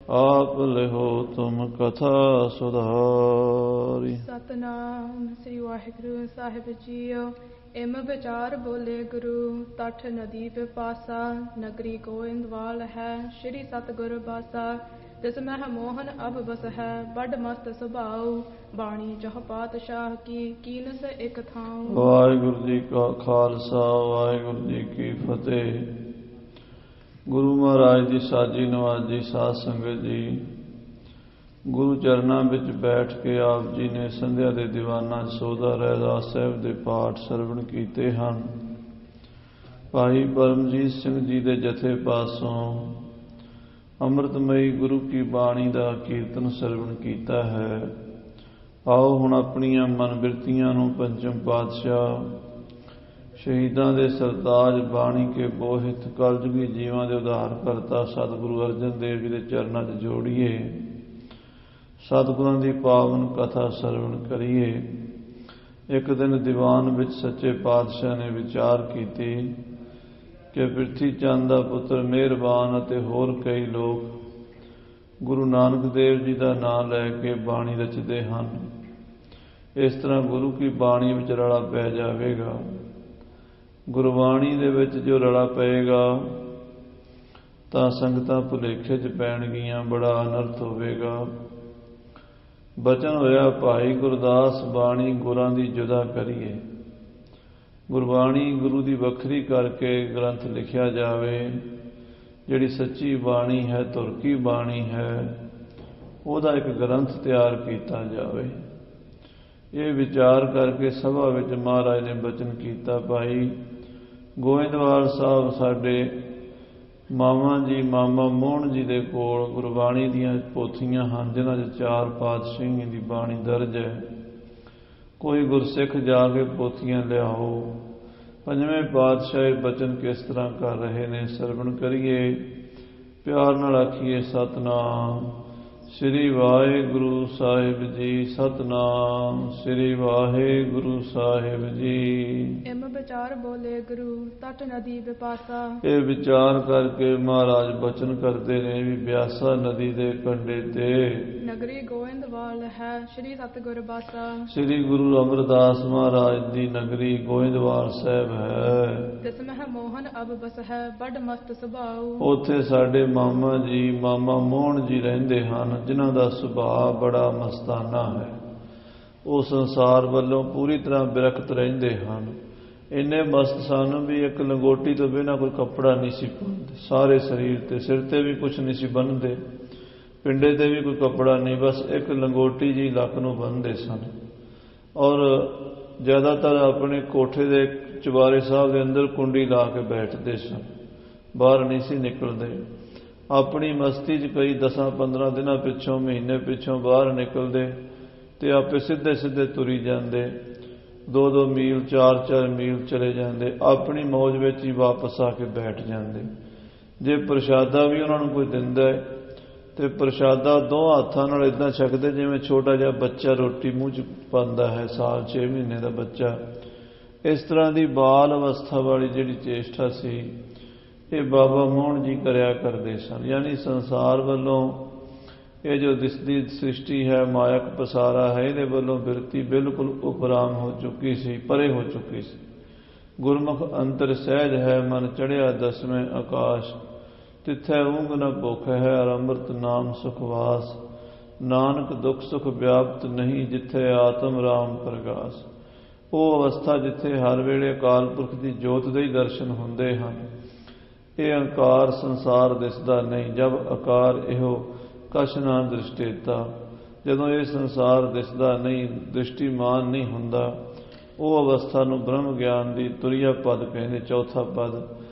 आप लिहो तुम कथा सुधारी। सतनाम श्री वाहिगुरु साहिब जीओ। इम विचार बोले गुरु तठ नदी बिपासा। नगरी गोइंदवाल है श्री सतगुर बासा। तिस मह मोहन अब बस है बड़ मस्त सुभाऊ। बाणी चह पातशाह की कीनस एक थाऊ। वाहिगुरु जी का खालसा वाहिगुरु जी की फतेह। गुरु महाराज की साजी नवाजी साध संगत जी, गुरु चरणों ਵਿੱਚ बैठ के आप जी ने संध्या ਦੇ ਦੀਵਾਨਾਂ ਸੋਧਾ ਰਹਿਰਾਸ ਸਾਹਿਬ ਦੇ ਪਾਠ ਸਰਵਣ ਕੀਤੇ ਹਨ। ਭਾਈ ਪਰਮਜੀਤ ਸਿੰਘ ਜੀ ਦੇ ਜਥੇ ਪਾਸੋਂ ਅੰਮ੍ਰਿਤਮਈ ਗੁਰੂ ਕੀ ਬਾਣੀ ਦਾ ਕੀਰਤਨ ਸਰਵਣ ਕੀਤਾ ਹੈ। ਆਓ ਹੁਣ ਆਪਣੀਆਂ ਮਨ ਬਿਰਤੀਆਂ ਨੂੰ ਪੰਚਮ ਪਾਤਸ਼ਾਹ ਸ਼ਹੀਦਾਂ ਦੇ ਸਰਤਾਜ ਬਾਣੀ ਕੇ ਬੋਹਿਤ ਕਲਯੁਗੀ ਜੀਵਾਂ ਦੇ ਉਧਾਰ ਕਰਤਾ ਸਤਿਗੁਰੂ ਅਰਜਨ ਦੇਵ ਜੀ ਦੇ ਚਰਨਾਂ 'ਚ ਜੋੜੀਏ। ਸਤਿਗੁਰਾਂ ਦੀ ਪਾਵਨ ਕਥਾ ਸਰਵਣ ਕਰੀਏ। ਇੱਕ ਦਿਨ ਦੀਵਾਨ ਵਿੱਚ ਸੱਚੇ ਪਾਤਸ਼ਾਹ ਨੇ ਵਿਚਾਰ ਕੀਤੀ ਕਿ ਪ੍ਰਿਥੀ ਚੰਦ ਦਾ ਪੁੱਤਰ ਮਿਹਰਬਾਨ ਅਤੇ ਹੋਰ ਕਈ ਲੋਕ ਗੁਰੂ ਨਾਨਕ ਦੇਵ ਜੀ ਦਾ ਨਾਮ ਲੈ ਕੇ ਬਾਣੀ ਰਚਦੇ ਹਨ। ਇਸ ਤਰ੍ਹਾਂ ਗੁਰੂ ਕੀ ਬਾਣੀ ਵਿੱਚ ਰਲਾ ਪੈ ਜਾਵੇਗਾ। ਗੁਰਬਾਣੀ ਦੇ ਵਿੱਚ ਜੋ ਰਲਾ ਪਏਗਾ ਤਾਂ ਸੰਗਤਾਂ ਭੁਲੇਖੇ 'ਚ ਪੈਣਗੀਆਂ, ਬੜਾ ਅਨਰਥ ਹੋਵੇਗਾ। ਬਚਨ ਹੋਇਆ ਭਾਈ ਗੁਰਦਾਸ ਬਾਣੀ ਗੁਰਾਂ ਦੀ ਜੁਦਾ ਕਰੀਏ। ਗੁਰਬਾਣੀ ਗੁਰੂ ਦੀ ਵੱਖਰੀ ਕਰਕੇ ਗ੍ਰੰਥ ਲਿਖਿਆ ਜਾਵੇ। ਜਿਹੜੀ ਸੱਚੀ ਬਾਣੀ ਹੈ, ਧੁਰ ਕੀ ਬਾਣੀ ਹੈ, ਉਹਦਾ ਇੱਕ ਗ੍ਰੰਥ ਤਿਆਰ ਕੀਤਾ ਜਾਵੇ। ਇਹ ਵਿਚਾਰ ਕਰਕੇ ਸਭਾ ਵਿੱਚ ਮਹਾਰਾਜ ਨੇ ਬਚਨ ਕੀਤਾ, ਭਾਈ ਗੋਇੰਦਵਾਲ ਸਾਹਿਬ ਸਾਡੇ ਮਾਮਾ ਜੀ ਮਾਮਾ ਮੋਹਨ ਜੀ ਦੇ ਕੋਲ ਗੁਰਬਾਣੀ ਦੀਆਂ ਪੋਥੀਆਂ ਹਨ ਜਿਨ੍ਹਾਂ 'ਚ 4 ਪਾਤਸ਼ਾਹੀਆਂ ਦੀ ਬਾਣੀ ਦਰਜ ਹੈ। ਕੋਈ ਗੁਰਸਿੱਖ ਜਾ ਕੇ ਪੋਥੀਆਂ ਲਿਆਓ। ਪੰਜਵੇਂ ਪਾਤਸ਼ਾਹ ਬਚਨ ਕਿਸ ਤਰ੍ਹਾਂ ਕਰ ਰਹੇ ਨੇ ਸਰਵਣ ਕਰੀਏ। ਪਿਆਰ ਨਾਲ ਆਖੀਏ ਸਤਨਾਮ ਸ੍ਰੀ ਵਾਹਿਗੁਰੂ ਸਾਹਿਬ ਜੀ। ਸਤਨਾਮ ਸ੍ਰੀ ਵਾਹਿਗੁਰੂ ਸਾਹਿਬ ਜੀ। ਇਮ ਵਿਚਾਰ ਬੋਲੇ ਗੁਰੂ ਤਟ ਨਦੀ ਬਿਪਾਸਾ। ਇਹ ਵਿਚਾਰ ਕਰਕੇ ਮਹਾਰਾਜ ਬਚਨ ਕਰਦੇ ਨੇ ਵੀ ਬਿਆਸਾ ਨਦੀ ਦੇ ਕੰਢੇ ਤੇ ਨਗਰੀ ਗੋਇੰਦਵਾਲ ਹੈ ਸ਼੍ਰੀ ਸਤਗੁਰ ਬਾਸਾ। ਸ੍ਰੀ ਗੁਰੂ ਅਮਰਦਾਸ ਮਹਾਰਾਜ ਦੀ ਨਗਰੀ ਗੋਇੰਦਵਾਲ ਸਾਹਿਬ ਹੈ। ਤਿਸ ਮਹਿ ਮੋਹਨ ਅਬ ਬਸ ਹੈ ਬੜ ਮਸਤ ਸੁਭਾਉ। ਉੱਥੇ ਸਾਡੇ ਮਾਮਾ ਜੀ ਮਾਮਾ ਮੋਹਨ ਜੀ ਰਹਿੰਦੇ ਹਨ ਜਿਨ੍ਹਾਂ ਦਾ ਸੁਭਾਅ ਬੜਾ ਮਸਤਾਨਾ ਹੈ। ਉਹ ਸੰਸਾਰ ਵੱਲੋਂ ਪੂਰੀ ਤਰ੍ਹਾਂ ਬਿਰਖਤ ਰਹਿੰਦੇ ਹਨ। ਇੰਨੇ ਮਸਤ ਸਨ ਵੀ ਇੱਕ ਲੰਗੋਟੀ ਤੋਂ ਬਿਨਾਂ ਕੋਈ ਕੱਪੜਾ ਨਹੀਂ ਸੀ ਪਾਉਂਦੇ। ਸਾਰੇ ਸਰੀਰ ਤੇ ਸਿਰ ਤੇ ਵੀ ਕੁਛ ਨਹੀਂ ਸੀ ਬੰਨ੍ਹਦੇ, ਪਿੰਡੇ ਤੇ ਵੀ ਕੋਈ ਕੱਪੜਾ ਨਹੀਂ, ਬਸ ਇੱਕ ਲੰਗੋਟੀ ਜੀ ਲੱਕ ਨੂੰ ਬੰਨ੍ਹਦੇ ਸਨ। ਔਰ ਜ਼ਿਆਦਾਤਰ ਆਪਣੇ ਕੋਠੇ ਦੇ ਚੁਬਾਰੇ ਸਾਹਿਬ ਦੇ ਅੰਦਰ ਕੁੰਡੀ ਲਾ ਕੇ ਬੈਠਦੇ ਸਨ, ਬਾਹਰ ਨਹੀਂ ਸੀ ਨਿਕਲਦੇ। ਆਪਣੀ ਮਸਤੀ 'ਚ ਕਈ 10-15 ਦਿਨਾਂ ਪਿੱਛੋਂ ਮਹੀਨੇ ਪਿੱਛੋਂ ਬਾਹਰ ਨਿਕਲਦੇ ਤੇ ਆਪੇ ਸਿੱਧੇ ਸਿੱਧੇ ਤੁਰੀ ਜਾਂਦੇ। 2-2 ਮੀਲ 4-4 ਮੀਲ ਚਲੇ ਜਾਂਦੇ। ਆਪਣੀ ਮੌਜ ਵਿੱਚ ਹੀ ਵਾਪਸ ਆ ਕੇ ਬੈਠ ਜਾਂਦੇ। ਜੇ ਪ੍ਰਸ਼ਾਦਾ ਵੀ ਉਹਨਾਂ ਨੂੰ ਕੋਈ ਦਿੰਦਾ ਤੇ ਪ੍ਰਸ਼ਾਦਾ 2 ਹੱਥਾਂ ਨਾਲ ਇੱਦਾਂ ਛਕਦੇ ਜਿਵੇਂ ਛੋਟਾ ਜਿਹਾ ਬੱਚਾ ਰੋਟੀ ਮੂੰਹ 'ਚ ਪਾਉਂਦਾ ਹੈ, ਸਾਲ 6 ਮਹੀਨੇ ਦਾ ਬੱਚਾ। ਇਸ ਤਰ੍ਹਾਂ ਦੀ ਬਾਲ ਅਵਸਥਾ ਵਾਲੀ ਜਿਹੜੀ ਚੇਸ਼ਟਾ ਸੀ ਇਹ ਬਾਬਾ ਮੋਹਨ ਜੀ ਕਰਿਆ ਕਰਦੇ ਸਨ। ਯਾਨੀ ਸੰਸਾਰ ਵੱਲੋਂ ਇਹ ਜੋ ਦਿਸਦੀ ਸ੍ਰਿਸ਼ਟੀ ਹੈ, ਮਾਇਕ ਪਸਾਰਾ ਹੈ, ਇਹਦੇ ਵੱਲੋਂ ਬਿਰਤੀ ਬਿਲਕੁਲ ਉਪਰਾਮ ਹੋ ਚੁੱਕੀ ਸੀ, ਪਰੇ ਹੋ ਚੁੱਕੀ ਸੀ। ਗੁਰਮੁਖ ਅੰਤਰ ਸਹਿਜ ਹੈ ਮਨ ਚੜ੍ਹਿਆ 10ਵੇਂ ਆਕਾਸ਼। ਤਿੱਥੈ ਊਂਘ ਨ ਭੁੱਖ ਹੈ ਅਰ ਅੰਮ੍ਰਿਤ ਨਾਮ ਸੁਖਵਾਸ। ਨਾਨਕ ਦੁੱਖ ਸੁਖ ਵਿਆਪਤ ਨਹੀਂ ਜਿੱਥੇ ਆਤਮ ਰਾਮ ਪ੍ਰਗਾਸ। ਉਹ ਅਵਸਥਾ ਜਿੱਥੇ ਹਰ ਵੇਲੇ ਅਕਾਲ ਪੁਰਖ ਦੀ ਜੋਤ ਦੇ ਹੀ ਦਰਸ਼ਨ ਹੁੰਦੇ ਹਨ। ਇਹ ਅੰਕਾਰ ਸੰਸਾਰ ਦਿਸਦਾ ਨਹੀਂ। ਜਬ ਆਕਾਰ ਇਹੋ ਕਛ ਨਾ ਦ੍ਰਿਸ਼ਟੇਤਾ। ਜਦੋਂ ਇਹ ਸੰਸਾਰ ਦਿਸਦਾ ਨਹੀਂ, ਦ੍ਰਿਸ਼ਟੀਮਾਨ ਨਹੀਂ ਹੁੰਦਾ, ਉਹ ਅਵਸਥਾ ਨੂੰ ਬ੍ਰਹਮ ਗਿਆਨ ਦੀ ਤੁਰੀਆ ਪਦ ਕਹਿੰਦੇ, ਚੌਥਾ ਪਦ।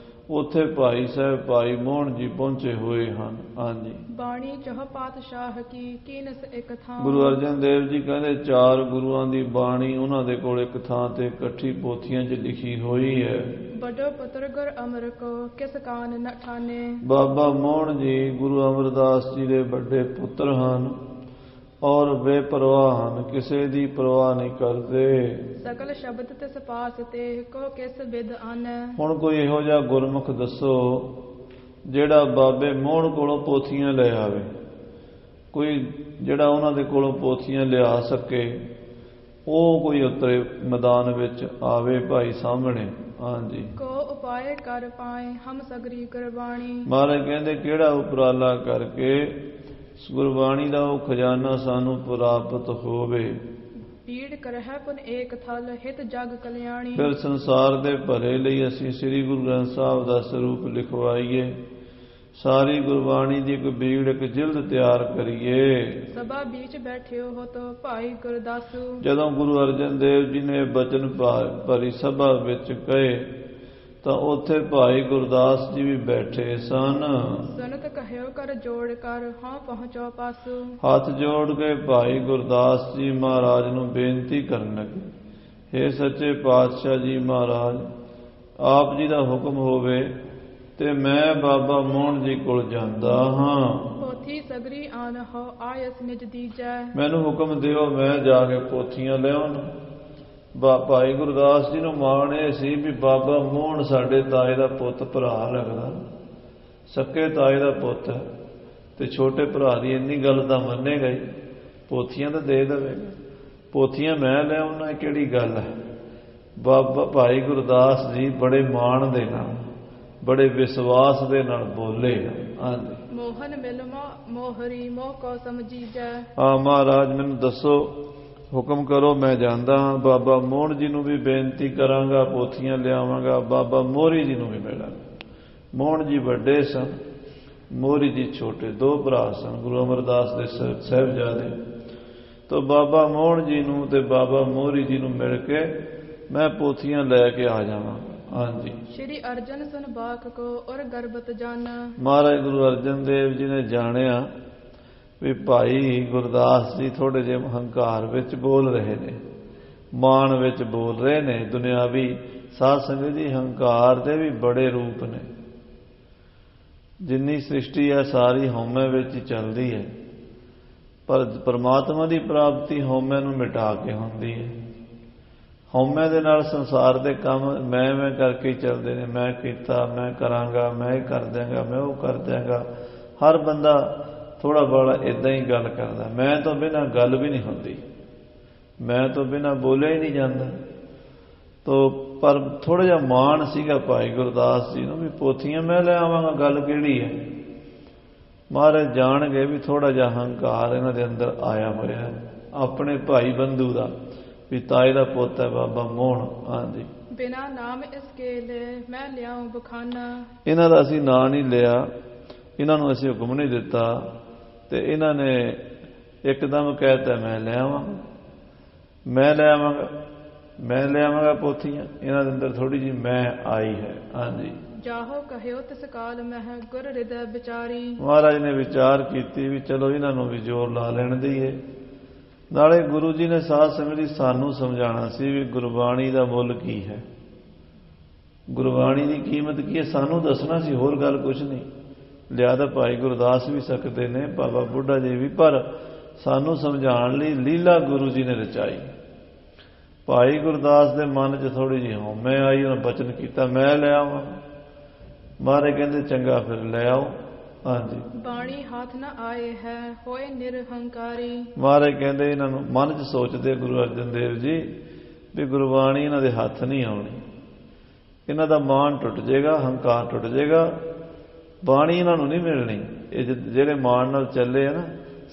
ਉੱਥੇ ਭਾਈ ਸਾਹਿਬ ਭਾਈ ਮੋਹਨ ਜੀ ਪਹੁੰਚੇ ਹੋਏ ਹਨ। ਹਾਂਜੀ। ਬਾਣੀ ਚਹ ਪਾਤਸ਼ਾਹ ਕੀ ਕੀਨਸ ਇੱਕ ਥਾਂ। ਗੁਰੂ ਅਰਜਨ ਦੇਵ ਜੀ ਕਹਿੰਦੇ 4 ਗੁਰੂਆਂ ਦੀ ਬਾਣੀ ਉਹਨਾਂ ਦੇ ਕੋਲ ਇੱਕ ਥਾਂ ਤੇ ਇਕੱਠੀ ਪੋਥੀਆਂ 'ਚ ਲਿਖੀ ਹੋਈ ਹੈ। ਵੱਡੋ ਪੁੱਤਰ ਗੁਰ ਅਮਰ ਕੋ ਕਿਸ ਕਾਨ ਨ ਠਾਨੇ। ਬਾਬਾ ਮੋਹਨ ਜੀ ਗੁਰੂ ਅਮਰਦਾਸ ਜੀ ਦੇ ਵੱਡੇ ਪੁੱਤਰ ਹਨ ਔਰ ਬੇਪਰਵਾਹ ਹਨ, ਕਿਸੇ ਦੀ ਪਰਵਾਹ ਨਹੀਂ ਕਰਦੇ। ਸਕਲ ਸ਼ਬਦ ਤਿਸ ਪਾਸ ਤੇ ਕੋ ਕਿਸ ਬਿਦ ਅਨ। ਹੁਣ ਕੋਈ ਇਹੋ ਜਿਹਾ ਗੁਰਮੁਖ ਦੱਸੋ ਜਿਹੜਾ ਬਾਬੇ ਮੋਹਨ ਕੋਲੋਂ ਪੋਥੀਆਂ ਲੈ ਆਵੇ। ਕੋਈ ਜਿਹੜਾ ਉਹਨਾਂ ਦੇ ਕੋਲੋਂ ਪੋਥੀਆਂ ਲਿਆ ਸਕੇ ਉਹ ਕੋਈ ਉਤਰੇ ਮੈਦਾਨ ਵਿੱਚ ਆਵੇ ਭਾਈ ਸਾਹਮਣੇ। ਹਾਂਜੀ, ਕੋ ਉਪਾਏ ਕਰ ਪਾਏ ਹਮ ਸਗਰੀ ਗੁਰਬਾਣੀ। ਮਹਾਰਾਜ ਕਹਿੰਦੇ ਕਿਹੜਾ ਉਪਰਾਲਾ ਕਰਕੇ ਗੁਰਬਾਣੀ ਦਾ ਉਹ ਖਜ਼ਾਨਾ ਸਾਨੂੰ ਪ੍ਰਾਪਤ ਹੋਵੇ। ਪੀੜ ਕਰਹਿ ਪੁਨ ਏਕ ਥਲ ਹਿਤ ਜਗ ਕਲਿਆਣੀ। ਫਿਰ ਸੰਸਾਰ ਦੇ ਭਲੇ ਲਈ ਅਸੀਂ ਸ੍ਰੀ ਗੁਰੂ ਗ੍ਰੰਥ ਸਾਹਿਬ ਦਾ ਸਰੂਪ ਲਿਖਵਾਈਏ, ਸਾਰੀ ਗੁਰਬਾਣੀ ਦੀ ਇੱਕ ਬੀੜ ਇੱਕ ਜਿਲਦ ਤਿਆਰ ਕਰੀਏ। ਸਭਾ ਵਿੱਚ ਬੈਠਿਓ ਹੋ ਤੋ ਭਾਈ ਗੁਰਦਾਸੂ। ਜਦੋਂ ਗੁਰੂ ਅਰਜਨ ਦੇਵ ਜੀ ਨੇ ਬਚਨ ਭਰੀ ਸਭਾ ਵਿੱਚ ਕਹੇ ਤਾਂ ਉੱਥੇ ਭਾਈ ਗੁਰਦਾਸ ਜੀ ਵੀ ਬੈਠੇ ਸਨ। ਸੁਨਤ ਕਹਿਓ ਕਰ ਜੋੜ ਕਰ ਹਾਂ ਪਹੁੰਚੋ ਪਾਸੂ। ਹੱਥ ਜੋੜ ਕੇ ਭਾਈ ਗੁਰਦਾਸ ਜੀ ਮਹਾਰਾਜ ਨੂੰ ਬੇਨਤੀ ਕਰਨ ਲੱਗੇ, ਹੇ ਸੱਚੇ ਪਾਤਸ਼ਾਹ ਜੀ ਮਹਾਰਾਜ, ਆਪ ਜੀ ਦਾ ਹੁਕਮ ਹੋਵੇ ਤੇ ਮੈਂ ਬਾਬਾ ਮੋਹਨ ਜੀ ਕੋਲ ਜਾਂਦਾ ਹਾਂ। ਪੋਥੀ ਸਗਰੀ ਆਨ ਹੋ ਆਇਸ ਨਿਜ ਦੀਜੈ। ਮੈਨੂੰ ਹੁਕਮ ਦਿਓ ਮੈਂ ਜਾ ਕੇ ਪੋਥੀਆਂ ਲਿਆਉਣ। ਭਾਈ ਗੁਰਦਾਸ ਜੀ ਨੂੰ ਮਾਣ ਇਹ ਸੀ ਵੀ ਬਾਬਾ ਮੋਹਨ ਸਾਡੇ ਤਾਏ ਦਾ ਪੁੱਤ ਭਰਾ ਲੱਗਦਾ, ਸਕੇ ਤਾਏ ਦਾ ਪੁੱਤ ਹੈ ਤੇ ਛੋਟੇ ਭਰਾ ਦੀ ਇੰਨੀ ਗੱਲ ਤਾਂ ਮੰਨੇਗਾ ਹੀ, ਪੋਥੀਆਂ ਤਾਂ ਦੇ ਦੇਵੇਗਾ। ਪੋਥੀਆਂ ਮੈਂ ਲਿਆਉਣਾ ਕਿਹੜੀ ਗੱਲ ਹੈ। ਬਾਬਾ ਭਾਈ ਗੁਰਦਾਸ ਜੀ ਬੜੇ ਮਾਣ ਦੇ ਨਾਲ ਬੜੇ ਵਿਸ਼ਵਾਸ ਦੇ ਨਾਲ ਬੋਲੇ। ਹਾਂਜੀ, ਮੋਹਨ ਮਿਲ ਮੋਹਰੀ ਮੋਹ ਕੋ ਸਮਝੀਜੈ। ਮਹਾਰਾਜ ਮੈਨੂੰ ਦੱਸੋ, ਹੁਕਮ ਕਰੋ ਮੈਂ ਜਾਂਦਾ ਹਾਂ। ਬਾਬਾ ਮੋਹਨ ਜੀ ਨੂੰ ਵੀ ਬੇਨਤੀ ਕਰਾਂਗਾ, ਪੋਥੀਆਂ ਲਿਆਵਾਂਗਾ, ਬਾਬਾ ਮੋਹਰੀ ਜੀ ਨੂੰ ਵੀ ਮਿਲਾਂਗਾ। ਮੋਹਨ ਜੀ ਵੱਡੇ ਸਨ, ਮੋਹਰੀ ਜੀ ਛੋਟੇ, ਦੋ ਭਰਾ ਸਨ ਗੁਰੂ ਅਮਰਦਾਸ ਦੇ ਸਾਹਿਬਜ਼ਾਦੇ। ਤਾਂ ਬਾਬਾ ਮੋਹਨ ਜੀ ਨੂੰ ਤੇ ਬਾਬਾ ਮੋਹਰੀ ਜੀ ਨੂੰ ਮਿਲ ਕੇ ਮੈਂ ਪੋਥੀਆਂ ਲੈ ਕੇ ਆ ਜਾਵਾਂ। ਹਾਂਜੀ, ਸ਼੍ਰੀ ਅਰਜਨ ਸੁਨ ਬਾਖ ਕੋ ਔਰ ਗਰਬਤ ਜਾਨਾ। ਮਹਾਰਾਜ ਗੁਰੂ ਅਰਜਨ ਦੇਵ ਜੀ ਨੇ ਜਾਣਿਆ ਵੀ ਭਾਈ ਗੁਰਦਾਸ ਜੀ ਥੋੜੇ ਜਿਹੇ ਹੰਕਾਰ ਵਿੱਚ ਬੋਲ ਰਹੇ ਨੇ, ਮਾਣ ਵਿੱਚ ਬੋਲ ਰਹੇ ਨੇ। ਦੁਨਿਆਵੀ ਸਾਧ ਸੰਗਤ ਦੀ ਹੰਕਾਰ ਦੇ ਵੀ ਬੜੇ ਰੂਪ ਨੇ। ਜਿੰਨੀ ਸ੍ਰਿਸ਼ਟੀ ਹੈ ਸਾਰੀ ਹਉਮੈ ਵਿੱਚ ਹੀ ਚੱਲਦੀ ਹੈ, ਪਰ ਪਰਮਾਤਮਾ ਦੀ ਪ੍ਰਾਪਤੀ ਹਉਮੈ ਨੂੰ ਮਿਟਾ ਕੇ ਹੁੰਦੀ ਹੈ। ਹਉਮੈ ਦੇ ਨਾਲ ਸੰਸਾਰ ਦੇ ਕੰਮ ਮੈਂ ਕਰਕੇ ਹੀ ਚੱਲਦੇ ਨੇ। ਮੈਂ ਕੀਤਾ, ਮੈਂ ਕਰਾਂਗਾ, ਮੈਂ ਇਹ ਕਰ ਦਿਆਂਗਾ, ਮੈਂ ਉਹ ਕਰ ਦਿਆਂਗਾ। ਹਰ ਬੰਦਾ ਥੋੜਾ ਬੜਾ ਇਦਾਂ ਹੀ ਗੱਲ ਕਰਦਾ। ਮੈਂ ਤੋਂ ਬਿਨਾਂ ਗੱਲ ਵੀ ਨਹੀਂ ਹੁੰਦੀ, ਮੈਂ ਤੋਂ ਬਿਨਾਂ ਬੋਲਿਆ ਹੀ ਨਹੀਂ ਜਾਂਦਾ। ਤੋ ਪਰ ਥੋੜਾ ਜਿਹਾ ਮਾਣ ਸੀਗਾ ਭਾਈ ਗੁਰਦਾਸ ਜੀ ਨੂੰ ਵੀ ਪੋਥੀਆਂ ਮੈਂ ਲੈ ਆਵਾਂਗਾ, ਗੱਲ ਕਿਹੜੀ ਹੈ। ਮਹਾਰਾਜ ਜਾਣ ਗਏ ਵੀ ਥੋੜਾ ਜਿਹਾ ਹੰਕਾਰ ਇਹਨਾਂ ਦੇ ਅੰਦਰ ਆਇਆ ਹੋਇਆ ਆਪਣੇ ਭਾਈ ਬੰਧੂ ਦਾ, ਵੀ ਤਾਏ ਦਾ ਪੁੱਤ ਹੈ ਬਾਬਾ ਮੋਹਨ। ਹਾਂਜੀ, ਬਿਨਾ ਨਾਮ ਇਸ ਕੇ ਲੈ ਮੈਂ ਲਿਆਉਂ ਬਖਾਨਾ। ਇਹਨਾਂ ਦਾ ਅਸੀਂ ਨਾਂ ਨਹੀਂ ਲਿਆ, ਇਹਨਾਂ ਨੂੰ ਅਸੀਂ ਹੁਕਮ ਨਹੀਂ ਦਿੱਤਾ ਤੇ ਇਹਨਾਂ ਨੇ ਇੱਕਦਮ ਕਹਿਤਾ ਮੈਂ ਲੈ ਆਵਾਂਗਾ, ਮੈਂ ਲੈ ਆਵਾਂਗਾ, ਮੈਂ ਲੈ ਆਵਾਂਗਾ ਪੋਥੀਆਂ। ਇਹਨਾਂ ਦੇ ਅੰਦਰ ਥੋੜੀ ਜਿਹੀ ਮੈਂ ਆਈ ਹੈ। ਹਾਂਜੀ, ਜਾਹੋ ਕਹਿਓ ਤਿਸ ਕਾਲ ਮਹਿ ਗੁਰ ਹਿਰਦੈ ਵਿਚਾਰੀ। ਮਹਾਰਾਜ ਨੇ ਵਿਚਾਰ ਕੀਤੀ ਵੀ ਚਲੋ ਇਹਨਾਂ ਨੂੰ ਵੀ ਜ਼ੋਰ ਲਾ ਲੈਣ ਦਈਏ। ਨਾਲੇ ਗੁਰੂ ਜੀ ਨੇ ਸਾਧ ਸੰਗਤ ਜੀ ਸਾਨੂੰ ਸਮਝਾਉਣਾ ਸੀ ਵੀ ਗੁਰਬਾਣੀ ਦਾ ਮੁੱਲ ਕੀ ਹੈ, ਗੁਰਬਾਣੀ ਦੀ ਕੀਮਤ ਕੀ ਹੈ, ਸਾਨੂੰ ਦੱਸਣਾ ਸੀ, ਹੋਰ ਗੱਲ ਕੁਛ ਨਹੀਂ। ਲਿਆ ਤਾਂ ਭਾਈ ਗੁਰਦਾਸ ਵੀ ਸਕਦੇ ਨੇ, ਬਾਬਾ ਬੁੱਢਾ ਜੀ ਵੀ, ਪਰ ਸਾਨੂੰ ਸਮਝਾਉਣ ਲਈ ਲੀਲਾ ਗੁਰੂ ਜੀ ਨੇ ਰਚਾਈ। ਭਾਈ ਗੁਰਦਾਸ ਦੇ ਮਨ 'ਚ ਥੋੜੀ ਜਿਹੀ ਹਉਮੈ ਆਈ, ਉਹਨਾਂ ਬਚਨ ਕੀਤਾ ਮੈਂ ਲੈ ਆਵਾਂ। ਮਹਾਰਾਜ ਕਹਿੰਦੇ ਚੰਗਾ ਫਿਰ ਲੈ ਆਓ। ਹਾਂਜੀ, ਬਾਣੀ ਹੱਥ ਨਾ ਆਏ ਹੈ ਹੋਏ ਨਿਰਹੰਕਾਰੀ। ਮਹਾਰਾਜ ਕਹਿੰਦੇ ਇਹਨਾਂ ਨੂੰ ਮਨ 'ਚ ਸੋਚਦੇ ਗੁਰੂ ਅਰਜਨ ਦੇਵ ਜੀ ਵੀ ਗੁਰਬਾਣੀ ਇਹਨਾਂ ਦੇ ਹੱਥ ਨਹੀਂ ਆਉਣੀ, ਇਹਨਾਂ ਦਾ ਮਾਣ ਟੁੱਟ ਜਾਏਗਾ, ਹੰਕਾਰ ਟੁੱਟ ਜਾਏਗਾ, ਬਾਣੀ ਇਹਨਾਂ ਨੂੰ ਨਹੀਂ ਮਿਲਣੀ। ਇਹ ਜਿਹੜੇ ਮਾਣ ਨਾਲ ਚੱਲੇ ਆ ਨਾ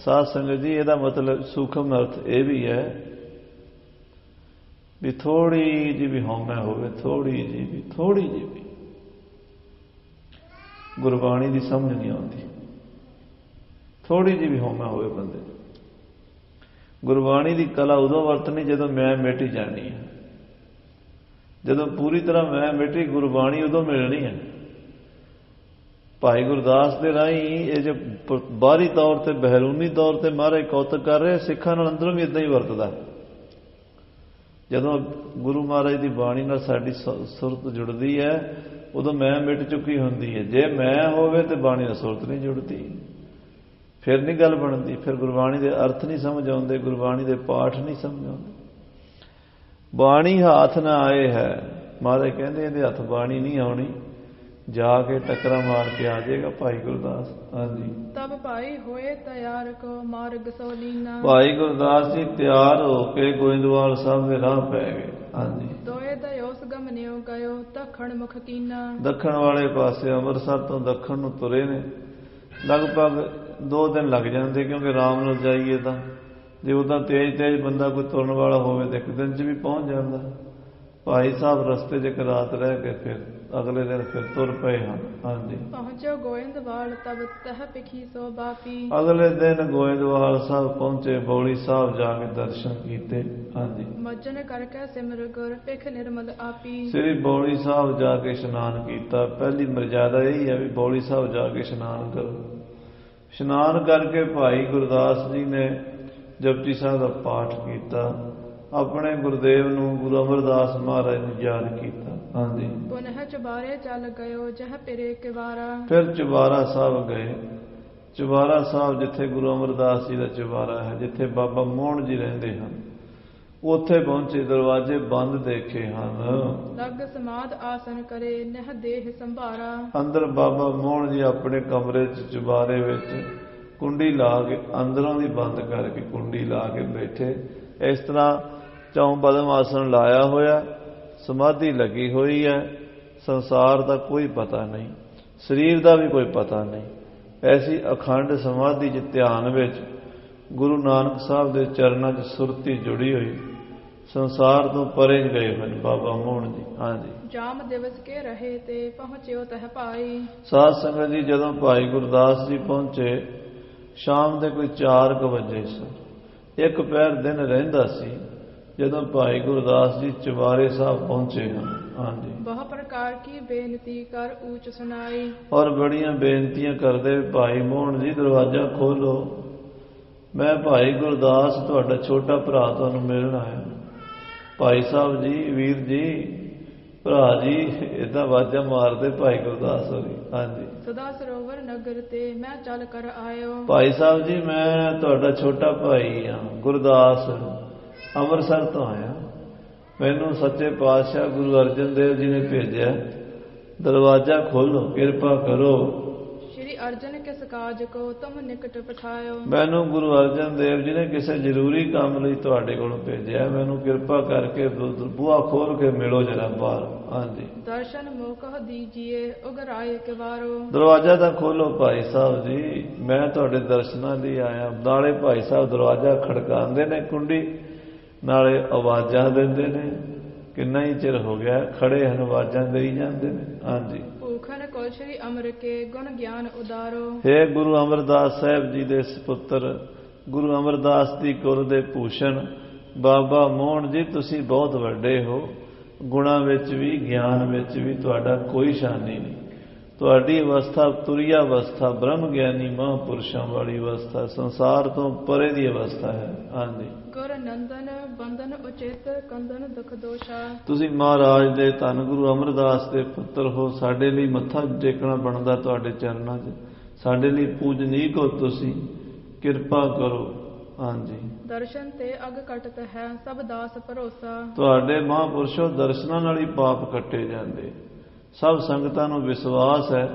ਸਾਧ ਸੰਗਤ ਜੀ, ਇਹਦਾ ਮਤਲਬ ਸੂਖਮ ਅਰਥ ਇਹ ਵੀ ਹੈ ਵੀ ਥੋੜੀ ਜਿਹੀ ਵੀ ਹਉਮੈ ਹੋਵੇ, ਥੋੜੀ ਜਿਹੀ ਵੀ ਗੁਰਬਾਣੀ ਦੀ ਸਮਝ ਨਹੀਂ ਆਉਂਦੀ। ਥੋੜੀ ਜਿਹੀ ਵੀ ਹਉਮੈ ਹੋਵੇ ਬੰਦੇ, ਗੁਰਬਾਣੀ ਦੀ ਕਲਾ ਉਦੋਂ ਵਰਤਣੀ ਜਦੋਂ ਮੈਂ ਮਿਟ ਜਾਣੀ ਹੈ। ਜਦੋਂ ਪੂਰੀ ਤਰ੍ਹਾਂ ਮੈਂ ਮਿਟੀ, ਗੁਰਬਾਣੀ ਉਦੋਂ ਮਿਲਣੀ ਹੈ। ਭਾਈ ਗੁਰਦਾਸ ਦੇ ਰਾਹੀਂ ਇਹ ਜੋ ਬਾਹਰੀ ਤੌਰ ਤੇ ਬਹਿਰੂਨੀ ਤੌਰ ਤੇ ਮਹਾਰਾਜ ਕੌਤਕ ਕਰ ਰਹੇ, ਸਿੱਖਾਂ ਨਾਲ ਅੰਦਰੋਂ ਵੀ ਇਦਾਂ ਹੀ ਵਰਤਦਾ। ਜਦੋਂ ਗੁਰੂ ਮਹਾਰਾਜ ਦੀ ਬਾਣੀ ਨਾਲ ਸਾਡੀ ਸੁਰਤ ਜੁੜਦੀ ਹੈ, ਉਦੋਂ ਮੈਂ ਮਿਟ ਚੁੱਕੀ ਹੁੰਦੀ ਹੈ। ਜੇ ਮੈਂ ਹੋਵੇ ਤੇ ਬਾਣੀ ਨਾਲ ਸੁਰਤ ਨਹੀਂ ਜੁੜਦੀ, ਫਿਰ ਨਹੀਂ ਗੱਲ ਬਣਦੀ, ਫਿਰ ਗੁਰਬਾਣੀ ਦੇ ਅਰਥ ਨਹੀਂ ਸਮਝ ਆਉਂਦੇ, ਗੁਰਬਾਣੀ ਦੇ ਪਾਠ ਨਹੀਂ ਸਮਝ ਆਉਂਦੇ। ਬਾਣੀ ਹੱਥ ਨਾ ਆਏ ਹੈ, ਮਹਾਰਾਜ ਕਹਿੰਦੇ ਇਹਦੇ ਹੱਥ ਬਾਣੀ ਨਹੀਂ ਆਉਣੀ, ਜਾ ਕੇ ਟੱਕਰਾਂ ਮਾਰ ਕੇ ਆ ਜਾਏਗਾ ਭਾਈ ਗੁਰਦਾਸ। ਹਾਂਜੀ। ਤਬ ਭਾਈ ਹੋਏ ਤਿਆਰ ਕੋ ਮਾਰਗ ਸੋ ਲੀਨਾ। ਭਾਈ ਗੁਰਦਾਸ ਜੀ ਤਿਆਰ ਹੋ ਕੇ ਗੋਇੰਦਵਾਲ ਸਾਹਿਬ ਦੇ ਰਾਹ ਪੈ ਗਏ। ਹਾਂਜੀ। ਦੋਏ ਦਯੋਸ ਗਮਨਿਓ ਗਇਓ ਦੱਖਣ ਮੁਖ ਕੀਨਾ। ਦੱਖਣ ਵਾਲੇ ਪਾਸੇ ਅੰਮ੍ਰਿਤਸਰ ਤੋਂ ਦੱਖਣ ਨੂੰ ਤੁਰੇ ਨੇ। ਲਗਭਗ 2 ਦਿਨ ਲੱਗ ਜਾਂਦੇ, ਕਿਉਂਕਿ ਆਰਾਮ ਨਾਲ ਜਾਈਏ ਤਾਂ। ਜੇ ਉੱਦਾਂ ਤੇਜ਼ ਬੰਦਾ ਕੋਈ ਤੁਰਨ ਵਾਲਾ ਹੋਵੇ ਤਾਂ 1 ਦਿਨ 'ਚ ਵੀ ਪਹੁੰਚ ਜਾਂਦਾ। ਭਾਈ ਸਾਹਿਬ ਰਸਤੇ 'ਚ ਇੱਕ ਰਾਤ ਰਹਿ ਕੇ ਫਿਰ ਅਗਲੇ ਦਿਨ ਫਿਰ ਤੁਰ ਪਏ ਹਨ। ਹਾਂਜੀ। ਪਹੁੰਚੋ ਗੋਇੰਦਵਾਲ ਤਬ ਤਹ ਪਿਖੀ ਸੋ ਬਾਪੀ। ਅਗਲੇ ਦਿਨ ਗੋਇੰਦਵਾਲ ਸਾਹਿਬ ਪਹੁੰਚੇ, ਬੌਲੀ ਸਾਹਿਬ ਜਾ ਕੇ ਦਰਸ਼ਨ ਕੀਤੇ। ਹਾਂਜੀ। ਮੱਜਨ ਕਰਕੇ ਸਿਮਰ ਗੁਰ ਪਿਖ ਨਿਰਮਲ ਆਪੀ। ਸ੍ਰੀ ਬੌਲੀ ਸਾਹਿਬ ਜਾ ਕੇ ਇਸ਼ਨਾਨ ਕੀਤਾ। ਪਹਿਲੀ ਮਰਜ਼ਾਦਾ ਇਹ ਹੈ ਵੀ ਬੌਲੀ ਸਾਹਿਬ ਜਾ ਕੇ ਇਸ਼ਨਾਨ ਕਰੋ। ਇਸ਼ਨਾਨ ਕਰਕੇ ਭਾਈ ਗੁਰਦਾਸ ਜੀ ਨੇ ਜਪਜੀ ਸਾਹਿਬ ਦਾ ਪਾਠ ਕੀਤਾ। ਆਪਣੇ ਗੁਰਦੇਵ ਨੂੰ, ਗੁਰੂ ਅਮਰਦਾਸ ਮਹਾਰਾਜ ਨੂੰ ਯਾਦ ਕੀਤਾ। ਹਾਂਜੀ। ਪੁਨਹ ਚੁਬਾਰੇ ਚੱਲ ਗਇਓ ਜਹ ਪਿਰੇ ਕਿਵਾਰਾ। ਫਿਰ ਚੁਬਾਰਾ ਸਾਹਿਬ ਗਏ। ਚੁਬਾਰਾ ਸਾਹਿਬ ਜਿੱਥੇ ਗੁਰੂ ਅਮਰਦਾਸ ਜੀ ਦਾ ਚੁਬਾਰਾ ਹੈ, ਜਿੱਥੇ ਬਾਬਾ ਮੋਹਨ ਜੀ ਰਹਿੰਦੇ ਹਨ, ਉੱਥੇ ਪਹੁੰਚੇ। ਦਰਵਾਜ਼ੇ ਬੰਦ ਦੇਖੇ ਹਨ। ਲਗ ਸਮਾਧ ਆਸਨ ਕਰੇ ਨਹ ਦੇਹ ਸੰਭਾਰਾ। ਅੰਦਰ ਬਾਬਾ ਮੋਹਨ ਜੀ ਆਪਣੇ ਕਮਰੇ 'ਚ ਚੁਬਾਰੇ ਵਿੱਚ ਕੁੰਡੀ ਲਾ ਕੇ, ਅੰਦਰੋਂ ਦੀ ਬੰਦ ਕਰਕੇ ਕੁੰਡੀ ਲਾ ਕੇ ਬੈਠੇ। ਇਸ ਤਰ੍ਹਾਂ ਚੌਂ ਪਦਮ ਆਸਣ ਲਾਇਆ ਹੋਇਆ, ਸਮਾਧੀ ਲੱਗੀ ਹੋਈ ਹੈ। ਸੰਸਾਰ ਦਾ ਕੋਈ ਪਤਾ ਨਹੀਂ, ਸਰੀਰ ਦਾ ਵੀ ਕੋਈ ਪਤਾ ਨਹੀਂ। ਐਸੀ ਅਖੰਡ ਸਮਾਧੀ 'ਚ ਧਿਆਨ ਵਿੱਚ ਗੁਰੂ ਨਾਨਕ ਸਾਹਿਬ ਦੇ ਚਰਨਾਂ 'ਚ ਸੁਰਤੀ ਜੁੜੀ ਹੋਈ, ਸੰਸਾਰ ਤੋਂ ਪਰੇ ਗਏ ਹਨ ਬਾਬਾ ਮੋਹਨ ਜੀ। ਹਾਂਜੀ। ਜਾਮ ਦਿਵਸ ਕੇ ਰਹੇ ਤੇ ਪਹੁੰਚਿਓ ਤਹ ਭਾਈ। ਸਾਧ ਸੰਗਤ ਜੀ, ਜਦੋਂ ਭਾਈ ਗੁਰਦਾਸ ਜੀ ਪਹੁੰਚੇ, ਸ਼ਾਮ ਦੇ ਕੋਈ 4 ਵਜੇ ਸਨ। 1 ਪਹਿਰ ਦਿਨ ਰਹਿੰਦਾ ਸੀ ਜਦੋਂ ਭਾਈ ਗੁਰਦਾਸ ਜੀ ਚੁਬਾਰੇ ਸਾਹਿਬ ਪਹੁੰਚੇ ਹਨ। ਹਾਂਜੀ। ਬਹੁ ਪ੍ਰਕਾਰ ਕੀ ਬੇਨਤੀ ਕਰ ਊਚ ਸੁਣਾਈ। ਔਰ ਬੜੀਆਂ ਬੇਨਤੀਆਂ ਕਰਦੇ, ਭਾਈ ਮੋਹਨ ਜੀ ਦਰਵਾਜ਼ਾ ਖੋਲੋ, ਮੈਂ ਭਾਈ ਗੁਰਦਾਸ ਤੁਹਾਡਾ ਛੋਟਾ ਭਰਾ ਤੁਹਾਨੂੰ ਮਿਲਣ ਆਇਆ। ਭਾਈ ਸਾਹਿਬ ਜੀ, ਵੀਰ ਜੀ, ਭਰਾ ਜੀ, ਏਦਾਂ ਆਵਾਜ਼ਾਂ ਮਾਰਦੇ ਭਾਈ ਗੁਰਦਾਸ ਹੋਰੀ। ਹਾਂਜੀ। ਸਦਾ ਸਰੋਵਰ ਨਗਰ ਤੇ ਮੈਂ ਚੱਲ ਕਰ ਆਇਓ। ਭਾਈ ਸਾਹਿਬ ਜੀ, ਮੈਂ ਤੁਹਾਡਾ ਛੋਟਾ ਭਾਈ ਹਾਂ, ਗੁਰਦਾਸ, ਅੰਮ੍ਰਿਤਸਰ ਤੋਂ ਆਇਆ। ਮੈਨੂੰ ਸੱਚੇ ਪਾਤਸ਼ਾਹ ਗੁਰੂ ਅਰਜਨ ਦੇਵ ਜੀ ਨੇ ਭੇਜਿਆ, ਦਰਵਾਜ਼ਾ ਖੋਲੋ, ਕਿਰਪਾ ਕਰੋ। ਸ਼੍ਰੀ ਅਰਜਨ ਕਿਸ ਕਾਜ ਕੋ ਤੁਮ ਨਿਕਟ ਪਠਾਇਓ। ਮੈਨੂੰ ਗੁਰੂ ਅਰਜਨ ਦੇਵ ਜੀ ਨੇ ਕਿਸੇ ਜ਼ਰੂਰੀ ਕੰਮ ਲਈ ਤੁਹਾਡੇ ਕੋਲ ਭੇਜਿਆ। ਮੈਨੂੰ ਕਿਰਪਾ ਕਰਕੇ ਬੂਹਾ ਖੋਲ ਕੇ ਮਿਲੋ ਜਰਾ ਬਾਹਰ। ਹਾਂਜੀ। ਦਰਸ਼ਨ ਮੋਕਹ ਦੀਜੀਏ ਉਗਰਾਏ ਕਿਵਾਰੋ। ਦਰਵਾਜ਼ਾ ਤਾਂ ਖੋਲੋ ਭਾਈ ਸਾਹਿਬ ਜੀ, ਮੈਂ ਤੁਹਾਡੇ ਦਰਸ਼ਨਾਂ ਲਈ ਆਇਆ। ਨਾਲੇ ਭਾਈ ਸਾਹਿਬ ਦਰਵਾਜ਼ਾ ਖੜਕਾਉਂਦੇ ਨੇ ਕੁੰਡੀ, ਨਾਲੇ ਆਵਾਜ਼ਾਂ ਦਿੰਦੇ ਨੇ। ਕਿੰਨਾ ਹੀ ਚਿਰ ਹੋ ਗਿਆ ਖੜੇ ਹਨ, ਆਵਾਜ਼ਾਂ ਦੇਈ ਜਾਂਦੇ ਨੇ। ਹਾਂਜੀ। ਭੂਖਨ ਕੋਲ ਸ਼੍ਰੀ ਅਮਰ ਕੇ ਗੁਣ ਗਿਆਨ ਉਦਾਰੋ। ਹੇ ਗੁਰੂ ਅਮਰਦਾਸ ਸਾਹਿਬ ਜੀ ਦੇ ਸੁਪੁੱਤਰ, ਗੁਰੂ ਅਮਰਦਾਸ ਦੀ ਕੁਲ ਦੇ ਭੂਸ਼ਣ ਬਾਬਾ ਮੋਹਨ ਜੀ, ਤੁਸੀਂ ਬਹੁਤ ਵੱਡੇ ਹੋ। ਗੁਣਾਂ ਵਿੱਚ ਵੀ, ਗਿਆਨ ਵਿੱਚ ਵੀ ਤੁਹਾਡਾ ਕੋਈ ਸ਼ਾਨੀ ਨਹੀਂ। ਤੁਹਾਡੀ ਅਵਸਥਾ ਤੁਰੀਆ ਅਵਸਥਾ, ਬ੍ਰਹਮ ਗਿਆਨੀ ਮਹਾਂਪੁਰਸ਼ਾਂ ਵਾਲੀ ਅਵਸਥਾ, ਸੰਸਾਰ ਤੋਂ ਪਰੇ ਦੀ ਅਵਸਥਾ ਹੈ। ਹਾਂਜੀ। ਗੁਰ ਨੰਦਨ ਬੰਧਨ ਉਚਿਤ ਕੰਦਨ ਦੁਖ ਦੋਸ਼ਾ। ਤੁਸੀਂ ਮਹਾਰਾਜ ਦੇ ਧੰਨ ਗੁਰੂ ਅਮਰਦਾਸ ਦੇ ਪੁੱਤਰ ਹੋ। ਸਾਡੇ ਲਈ ਮੱਥਾ ਟੇਕਣਾ ਬਣਦਾ ਤੁਹਾਡੇ ਚਰਨਾਂ 'ਚ। ਸਾਡੇ ਲਈ ਪੂਜਨੀਕ ਹੋ ਤੁਸੀਂ, ਕਿਰਪਾ ਕਰੋ। ਹਾਂਜੀ। ਦਰਸ਼ਨ ਤੇ ਅਗ ਕਟਤ ਹੈ ਸਭ ਦਾਸ ਭਰੋਸਾ। ਤੁਹਾਡੇ ਮਹਾਂਪੁਰਸ਼ੋ, ਦਰਸ਼ਨਾਂ ਨਾਲ ਹੀ ਪਾਪ ਕੱਟੇ ਜਾਂਦੇ। ਸਭ ਸੰਗਤਾਂ ਨੂੰ ਵਿਸ਼ਵਾਸ ਹੈ,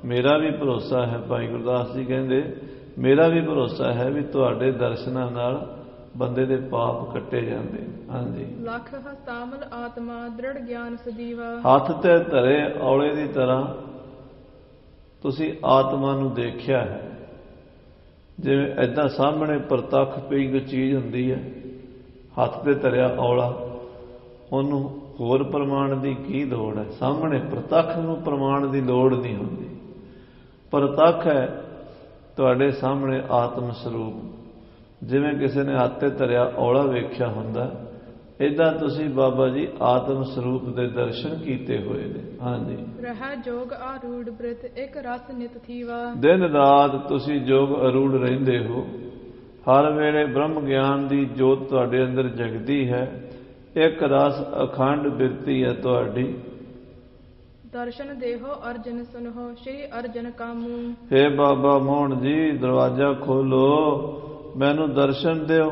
ਮੇਰਾ ਵੀ ਭਰੋਸਾ ਹੈ। ਭਾਈ ਗੁਰਦਾਸ ਜੀ ਕਹਿੰਦੇ, ਮੇਰਾ ਵੀ ਭਰੋਸਾ ਹੈ ਵੀ ਤੁਹਾਡੇ ਦਰਸ਼ਨਾਂ ਨਾਲ ਬੰਦੇ ਦੇ ਪਾਪ ਕੱਟੇ ਜਾਂਦੇ। ਹਾਂਜੀ। ਲੱਖ ਹਸਤਾਮਲ ਆਤਮਾ ਦ੍ਰਿੜ ਗਿਆਨ ਸਦੀਵਾ। ਹੱਥ ਤੇ ਧਰੇ ਔਲੇ ਦੀ ਤਰ੍ਹਾਂ ਤੁਸੀਂ ਆਤਮਾ ਨੂੰ ਦੇਖਿਆ ਹੈ। ਜਿਵੇਂ ਏਦਾਂ ਸਾਹਮਣੇ ਪ੍ਰਤੱਖ ਪਈ ਕੋਈ ਚੀਜ਼ ਹੁੰਦੀ ਹੈ, ਹੱਥ ਤੇ ਧਰਿਆ ਔਲਾ, ਉਹਨੂੰ ਹੋਰ ਪ੍ਰਮਾਣ ਦੀ ਕੀ ਲੋੜ ਹੈ? ਸਾਹਮਣੇ ਪ੍ਰਤੱਖ ਨੂੰ ਪ੍ਰਮਾਣ ਦੀ ਲੋੜ ਨਹੀਂ ਹੁੰਦੀ। ਪ੍ਰਤੱਖ ਹੈ ਤੁਹਾਡੇ ਸਾਹਮਣੇ ਆਤਮ ਸਰੂਪ। ਜਿਵੇਂ ਕਿਸੇ ਨੇ ਹੱਥ ਤੇ ਧਰਿਆ ਔਲਾ ਵੇਖਿਆ ਹੁੰਦਾ, ਏਦਾਂ ਤੁਸੀਂ ਬਾਬਾ ਜੀ ਆਤਮ ਸਰੂਪ ਦੇ ਦਰਸ਼ਨ ਕੀਤੇ ਹੋਏ ਨੇ। ਹਾਂਜੀ। ਰਹਿ ਜੋਗ ਆਰੂੜ ਬ੍ਰਿਤ ਇੱਕ ਰਸ ਨਿਤ ਥੀਵਾ। ਦਿਨ ਰਾਤ ਤੁਸੀਂ ਜੋਗ ਅਰੂੜ ਰਹਿੰਦੇ ਹੋ। ਹਰ ਵੇਲੇ ਬ੍ਰਹਮ ਗਿਆਨ ਦੀ ਜੋਤ ਤੁਹਾਡੇ ਅੰਦਰ ਜਗਦੀ ਹੈ। ਇੱਕ ਰਸ ਅਖੰਡ ਬਿਰਤੀ ਹੈ ਤੁਹਾਡੀ। ਦਰਸ਼ਨ ਦੇਹੋ ਅਰਜਨ ਸੁਨੋ ਸ਼੍ਰੀ ਅਰਜਨ ਕਾਮੂ। ਹੇ ਬਾਬਾ ਮੋਹਨ ਜੀ, ਦਰਵਾਜ਼ਾ ਖੋਲੋ, ਮੈਨੂੰ ਦਰਸ਼ਨ ਦਿਓ,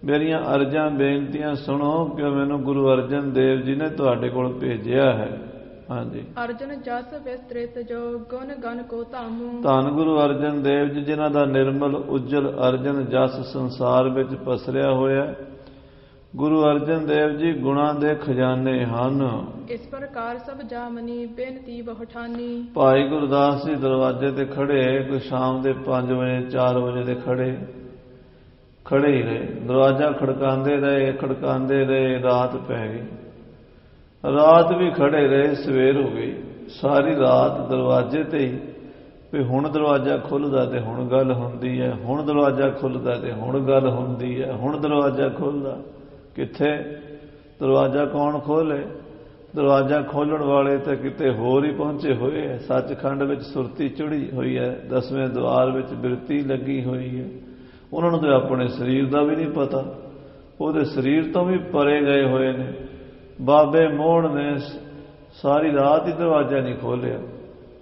ਮੇਰੀਆਂ ਅਰਜ਼ਾਂ ਬੇਨਤੀਆਂ ਸੁਣੋ ਕਿ ਮੈਨੂੰ ਗੁਰੂ ਅਰਜਨ ਦੇਵ ਜੀ ਨੇ ਤੁਹਾਡੇ ਕੋਲ ਭੇਜਿਆ ਹੈ। ਹਾਂਜੀ। ਅਰਜਨ ਜਸ ਵਿਸਤ੍ਰਿਤ ਜੋ ਗੁਣ ਗਨ ਕੋ ਧਾਮੂ। ਧੰਨ ਗੁਰੂ ਅਰਜਨ ਦੇਵ ਜੀ, ਜਿਨ੍ਹਾਂ ਦਾ ਨਿਰਮਲ ਉਜਲ ਅਰਜਨ ਜਸ ਸੰਸਾਰ ਵਿੱਚ ਪਸਰਿਆ ਹੋਇਆ। ਗੁਰੂ ਅਰਜਨ ਦੇਵ ਜੀ ਗੁਣਾਂ ਦੇ ਖਜ਼ਾਨੇ ਹਨ। ਇਸ ਪ੍ਰਕਾਰ ਸਭ ਜਾਮਨੀ ਬੇਨਤੀ ਬਹੁਠਾਨੀ। ਭਾਈ ਗੁਰਦਾਸ ਜੀ ਦਰਵਾਜ਼ੇ ਤੇ ਖੜੇ, ਕੋਈ ਸ਼ਾਮ ਦੇ 5 ਵਜੇ 4 ਵਜੇ ਦੇ ਖੜੇ ਹੀ ਰਹੇ। ਦਰਵਾਜ਼ਾ ਖੜਕਾਉਂਦੇ ਰਹੇ, ਰਾਤ ਪੈ ਗਈ। ਰਾਤ ਵੀ ਖੜੇ ਰਹੇ, ਸਵੇਰ ਹੋ ਗਈ। ਸਾਰੀ ਰਾਤ ਦਰਵਾਜ਼ੇ ਤੇ ਹੀ ਵੀ ਹੁਣ ਦਰਵਾਜ਼ਾ ਖੁੱਲ੍ਹਦਾ ਤੇ ਹੁਣ ਗੱਲ ਹੁੰਦੀ ਹੈ, ਹੁਣ ਦਰਵਾਜ਼ਾ ਖੁੱਲ੍ਹਦਾ ਤੇ ਹੁਣ ਗੱਲ ਹੁੰਦੀ ਹੈ, ਹੁਣ ਦਰਵਾਜ਼ਾ ਖੁੱਲ੍ਹਦਾ। ਕਿੱਥੇ ਦਰਵਾਜ਼ਾ ਕੌਣ ਖੋਲ੍ਹੇ? ਦਰਵਾਜ਼ਾ ਖੋਲ੍ਹਣ ਵਾਲੇ ਤਾਂ ਕਿਤੇ ਹੋਰ ਹੀ ਪਹੁੰਚੇ ਹੋਏ ਹੈ। ਸੱਚਖੰਡ ਵਿੱਚ ਸੁਰਤੀ ਚੜ੍ਹੀ ਹੋਈ ਹੈ, 10ਵੇਂ ਦੁਆਰ ਵਿੱਚ ਬਿਰਤੀ ਲੱਗੀ ਹੋਈ ਹੈ। ਉਹਨਾਂ ਨੂੰ ਤਾਂ ਆਪਣੇ ਸਰੀਰ ਦਾ ਵੀ ਨਹੀਂ ਪਤਾ, ਉਹਦੇ ਸਰੀਰ ਤੋਂ ਵੀ ਪਰੇ ਗਏ ਹੋਏ ਨੇ। ਬਾਬੇ ਮੋਹਣ ਨੇ ਸਾਰੀ ਰਾਤ ਹੀ ਦਰਵਾਜ਼ਾ ਨਹੀਂ ਖੋਲ੍ਹਿਆ।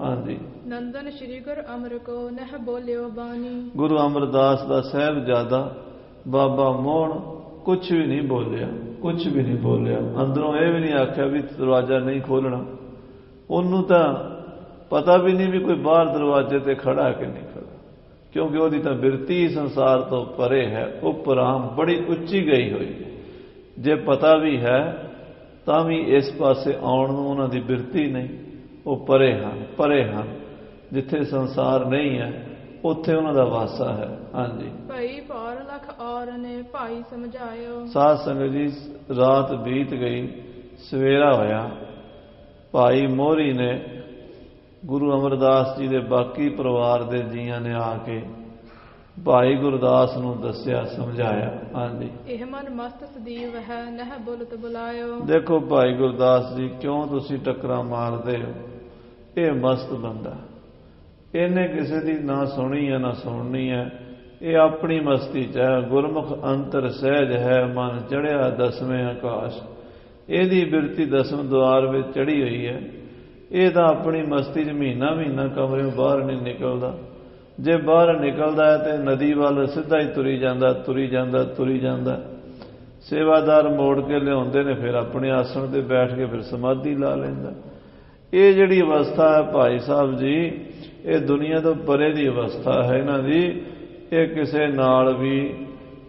ਹਾਂਜੀ। ਨੰਦਨ ਸ਼੍ਰੀ ਗੁਰ ਅਮਰ ਕੋ ਨਹਿ ਬੋਲਿਓ ਬਾਣੀ। ਗੁਰੂ ਅਮਰਦਾਸ ਦਾ ਸਾਹਿਬਜ਼ਾਦਾ ਬਾਬਾ ਮੋਹਣ ਕੁਛ ਵੀ ਨਹੀਂ ਬੋਲਿਆ, ਕੁਛ ਵੀ ਨਹੀਂ ਬੋਲਿਆ। ਅੰਦਰੋਂ ਇਹ ਵੀ ਨਹੀਂ ਆਖਿਆ ਵੀ ਦਰਵਾਜ਼ਾ ਨਹੀਂ ਖੋਲ੍ਹਣਾ। ਉਹਨੂੰ ਤਾਂ ਪਤਾ ਵੀ ਨਹੀਂ ਵੀ ਕੋਈ ਬਾਹਰ ਦਰਵਾਜ਼ੇ ਤੇ ਖੜਾ ਕਿ ਨਹੀਂ ਖੜਾ, ਕਿਉਂਕਿ ਉਹਦੀ ਤਾਂ ਬਿਰਤੀ ਸੰਸਾਰ ਤੋਂ ਪਰੇ ਹੈ, ਉਪਰਾਮ ਬੜੀ ਉੱਚੀ ਗਈ ਹੋਈ ਹੈ। ਜੇ ਪਤਾ ਵੀ ਹੈ ਤਾਂ ਵੀ ਇਸ ਪਾਸੇ ਆਉਣ ਨੂੰ ਉਹਨਾਂ ਦੀ ਬਿਰਤੀ ਨਹੀਂ। ਉਹ ਪਰੇ ਹਨ। ਜਿੱਥੇ ਸੰਸਾਰ ਨਹੀਂ ਹੈ ਉੱਥੇ ਉਹਨਾਂ ਦਾ ਵਾਸਾ ਹੈ। ਹਾਂਜੀ। ਭਾਈ ਭਾਰ ਲਖ ਔਰ ਨੇ ਭਾਈ ਸਮਝਾਇਓ। ਸਾਧ ਸੰਗਤ ਜੀ, ਰਾਤ ਬੀਤ ਗਈ, ਸਵੇਰਾ ਹੋਇਆ। ਭਾਈ ਮੋਹਰੀ ਨੇ ਗੁਰੂ ਅਮਰਦਾਸ ਜੀ ਦੇ ਬਾਕੀ ਪਰਿਵਾਰ ਦੇ ਜੀਆਂ ਨੇ ਆ ਕੇ ਭਾਈ ਗੁਰਦਾਸ ਨੂੰ ਦੱਸਿਆ, ਸਮਝਾਇਆ। ਹਾਂਜੀ। ਇਹ ਮਨ ਮਸਤ ਸਦੀਵ ਹੈ ਨਹਿ ਬੁਲਤ ਬੁਲਾਇਓ। ਦੇਖੋ ਭਾਈ ਗੁਰਦਾਸ ਜੀ, ਕਿਉਂ ਤੁਸੀਂ ਟੱਕਰਾਂ ਮਾਰਦੇ ਹੋ? ਇਹ ਮਸਤ ਬੰਦਾ, ਇਹਨੇ ਕਿਸੇ ਦੀ ਨਾ ਸੁਣੀ ਹੈ ਨਾ ਸੁਣਨੀ ਹੈ। ਇਹ ਆਪਣੀ ਮਸਤੀ 'ਚ ਹੈ। ਗੁਰਮੁਖ ਅੰਤਰ ਸਹਿਜ ਹੈ, ਮਨ ਚੜ੍ਹਿਆ 10ਵੇਂ ਆਕਾਸ਼। ਇਹਦੀ ਬਿਰਤੀ 10ਵੇਂ ਦੁਆਰ ਵਿੱਚ ਚੜ੍ਹੀ ਹੋਈ ਹੈ। ਇਹ ਤਾਂ ਆਪਣੀ ਮਸਤੀ 'ਚ ਮਹੀਨਾ ਕਮਰਿਓਂ ਬਾਹਰ ਨਹੀਂ ਨਿਕਲਦਾ। ਜੇ ਬਾਹਰ ਨਿਕਲਦਾ ਹੈ ਤੇ ਨਦੀ ਵੱਲ ਸਿੱਧਾ ਹੀ ਤੁਰੀ ਜਾਂਦਾ। ਸੇਵਾਦਾਰ ਮੋੜ ਕੇ ਲਿਆਉਂਦੇ ਨੇ, ਫਿਰ ਆਪਣੇ ਆਸਣ ਤੇ ਬੈਠ ਕੇ ਫਿਰ ਸਮਾਧੀ ਲਾ ਲੈਂਦਾ। ਇਹ ਜਿਹੜੀ ਅਵਸਥਾ ਹੈ ਭਾਈ ਸਾਹਿਬ ਜੀ, ਇਹ ਦੁਨੀਆ ਤੋਂ ਪਰੇ ਦੀ ਅਵਸਥਾ ਹੈ ਇਹਨਾਂ ਦੀ। ਇਹ ਕਿਸੇ ਨਾਲ ਵੀ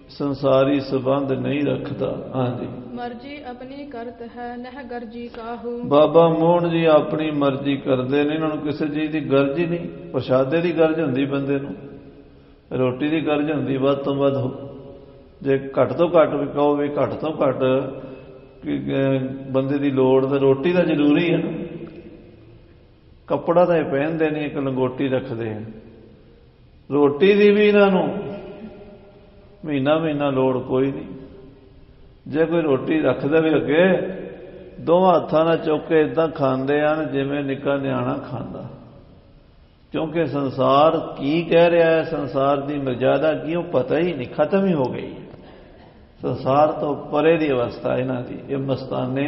ਸੰਸਾਰੀ ਸੰਬੰਧ ਨਹੀਂ ਰੱਖਦਾ। ਹਾਂਜੀ। ਮਰਜ਼ੀ ਆਪਣੀ ਕਰਤ ਹੈ ਨਹਿ ਗਰਜੀ ਕਾਹੂ। ਬਾਬਾ ਮੋਹਨ ਜੀ ਆਪਣੀ ਮਰਜ਼ੀ ਕਰਦੇ ਨੇ, ਇਹਨਾਂ ਨੂੰ ਕਿਸੇ ਚੀਜ਼ ਦੀ ਗਰਜ ਹੀ ਨਹੀਂ। ਪ੍ਰਸ਼ਾਦੇ ਦੀ ਗਰਜ ਹੁੰਦੀ ਬੰਦੇ ਨੂੰ, ਰੋਟੀ ਦੀ ਗਰਜ ਹੁੰਦੀ ਵੱਧ ਤੋਂ ਵੱਧ। ਜੇ ਘੱਟ ਤੋਂ ਘੱਟ ਵੀ ਕਹੋ ਵੀ ਘੱਟ ਤੋਂ ਘੱਟ ਬੰਦੇ ਦੀ ਲੋੜ, ਤਾਂ ਰੋਟੀ ਤਾਂ ਜ਼ਰੂਰੀ ਹੈ ਨਾ। ਕੱਪੜਾ ਤਾਂ ਇਹ ਪਹਿਨਦੇ ਨਹੀਂ, ਇੱਕ ਲੰਗੋਟੀ ਰੱਖਦੇ ਆ। ਰੋਟੀ ਦੀ ਵੀ ਇਹਨਾਂ ਨੂੰ ਮਹੀਨਾ ਲੋੜ ਕੋਈ ਨਹੀਂ। ਜੇ ਕੋਈ ਰੋਟੀ ਰੱਖਦਾ ਵੀ ਅੱਗੇ, ਦੋਵਾਂ ਹੱਥਾਂ ਨਾਲ ਚੁੱਕ ਕੇ ਇਦਾਂ ਖਾਂਦੇ ਹਨ ਜਿਵੇਂ ਨਿੱਕਾ ਨਿਆਣਾ ਖਾਂਦਾ। ਕਿਉਂਕਿ ਸੰਸਾਰ ਕੀ ਕਹਿ ਰਿਹਾ ਹੈ, ਸੰਸਾਰ ਦੀ ਮਰਜ਼ਾਦਾ ਕੀ, ਉਹ ਪਤਾ ਹੀ ਨਹੀਂ, ਖਤਮ ਹੀ ਹੋ ਗਈ। ਸੰਸਾਰ ਤੋਂ ਪਰੇ ਦੀ ਅਵਸਥਾ ਇਹਨਾਂ ਦੀ। ਇਹ ਮਸਤਾਨੇ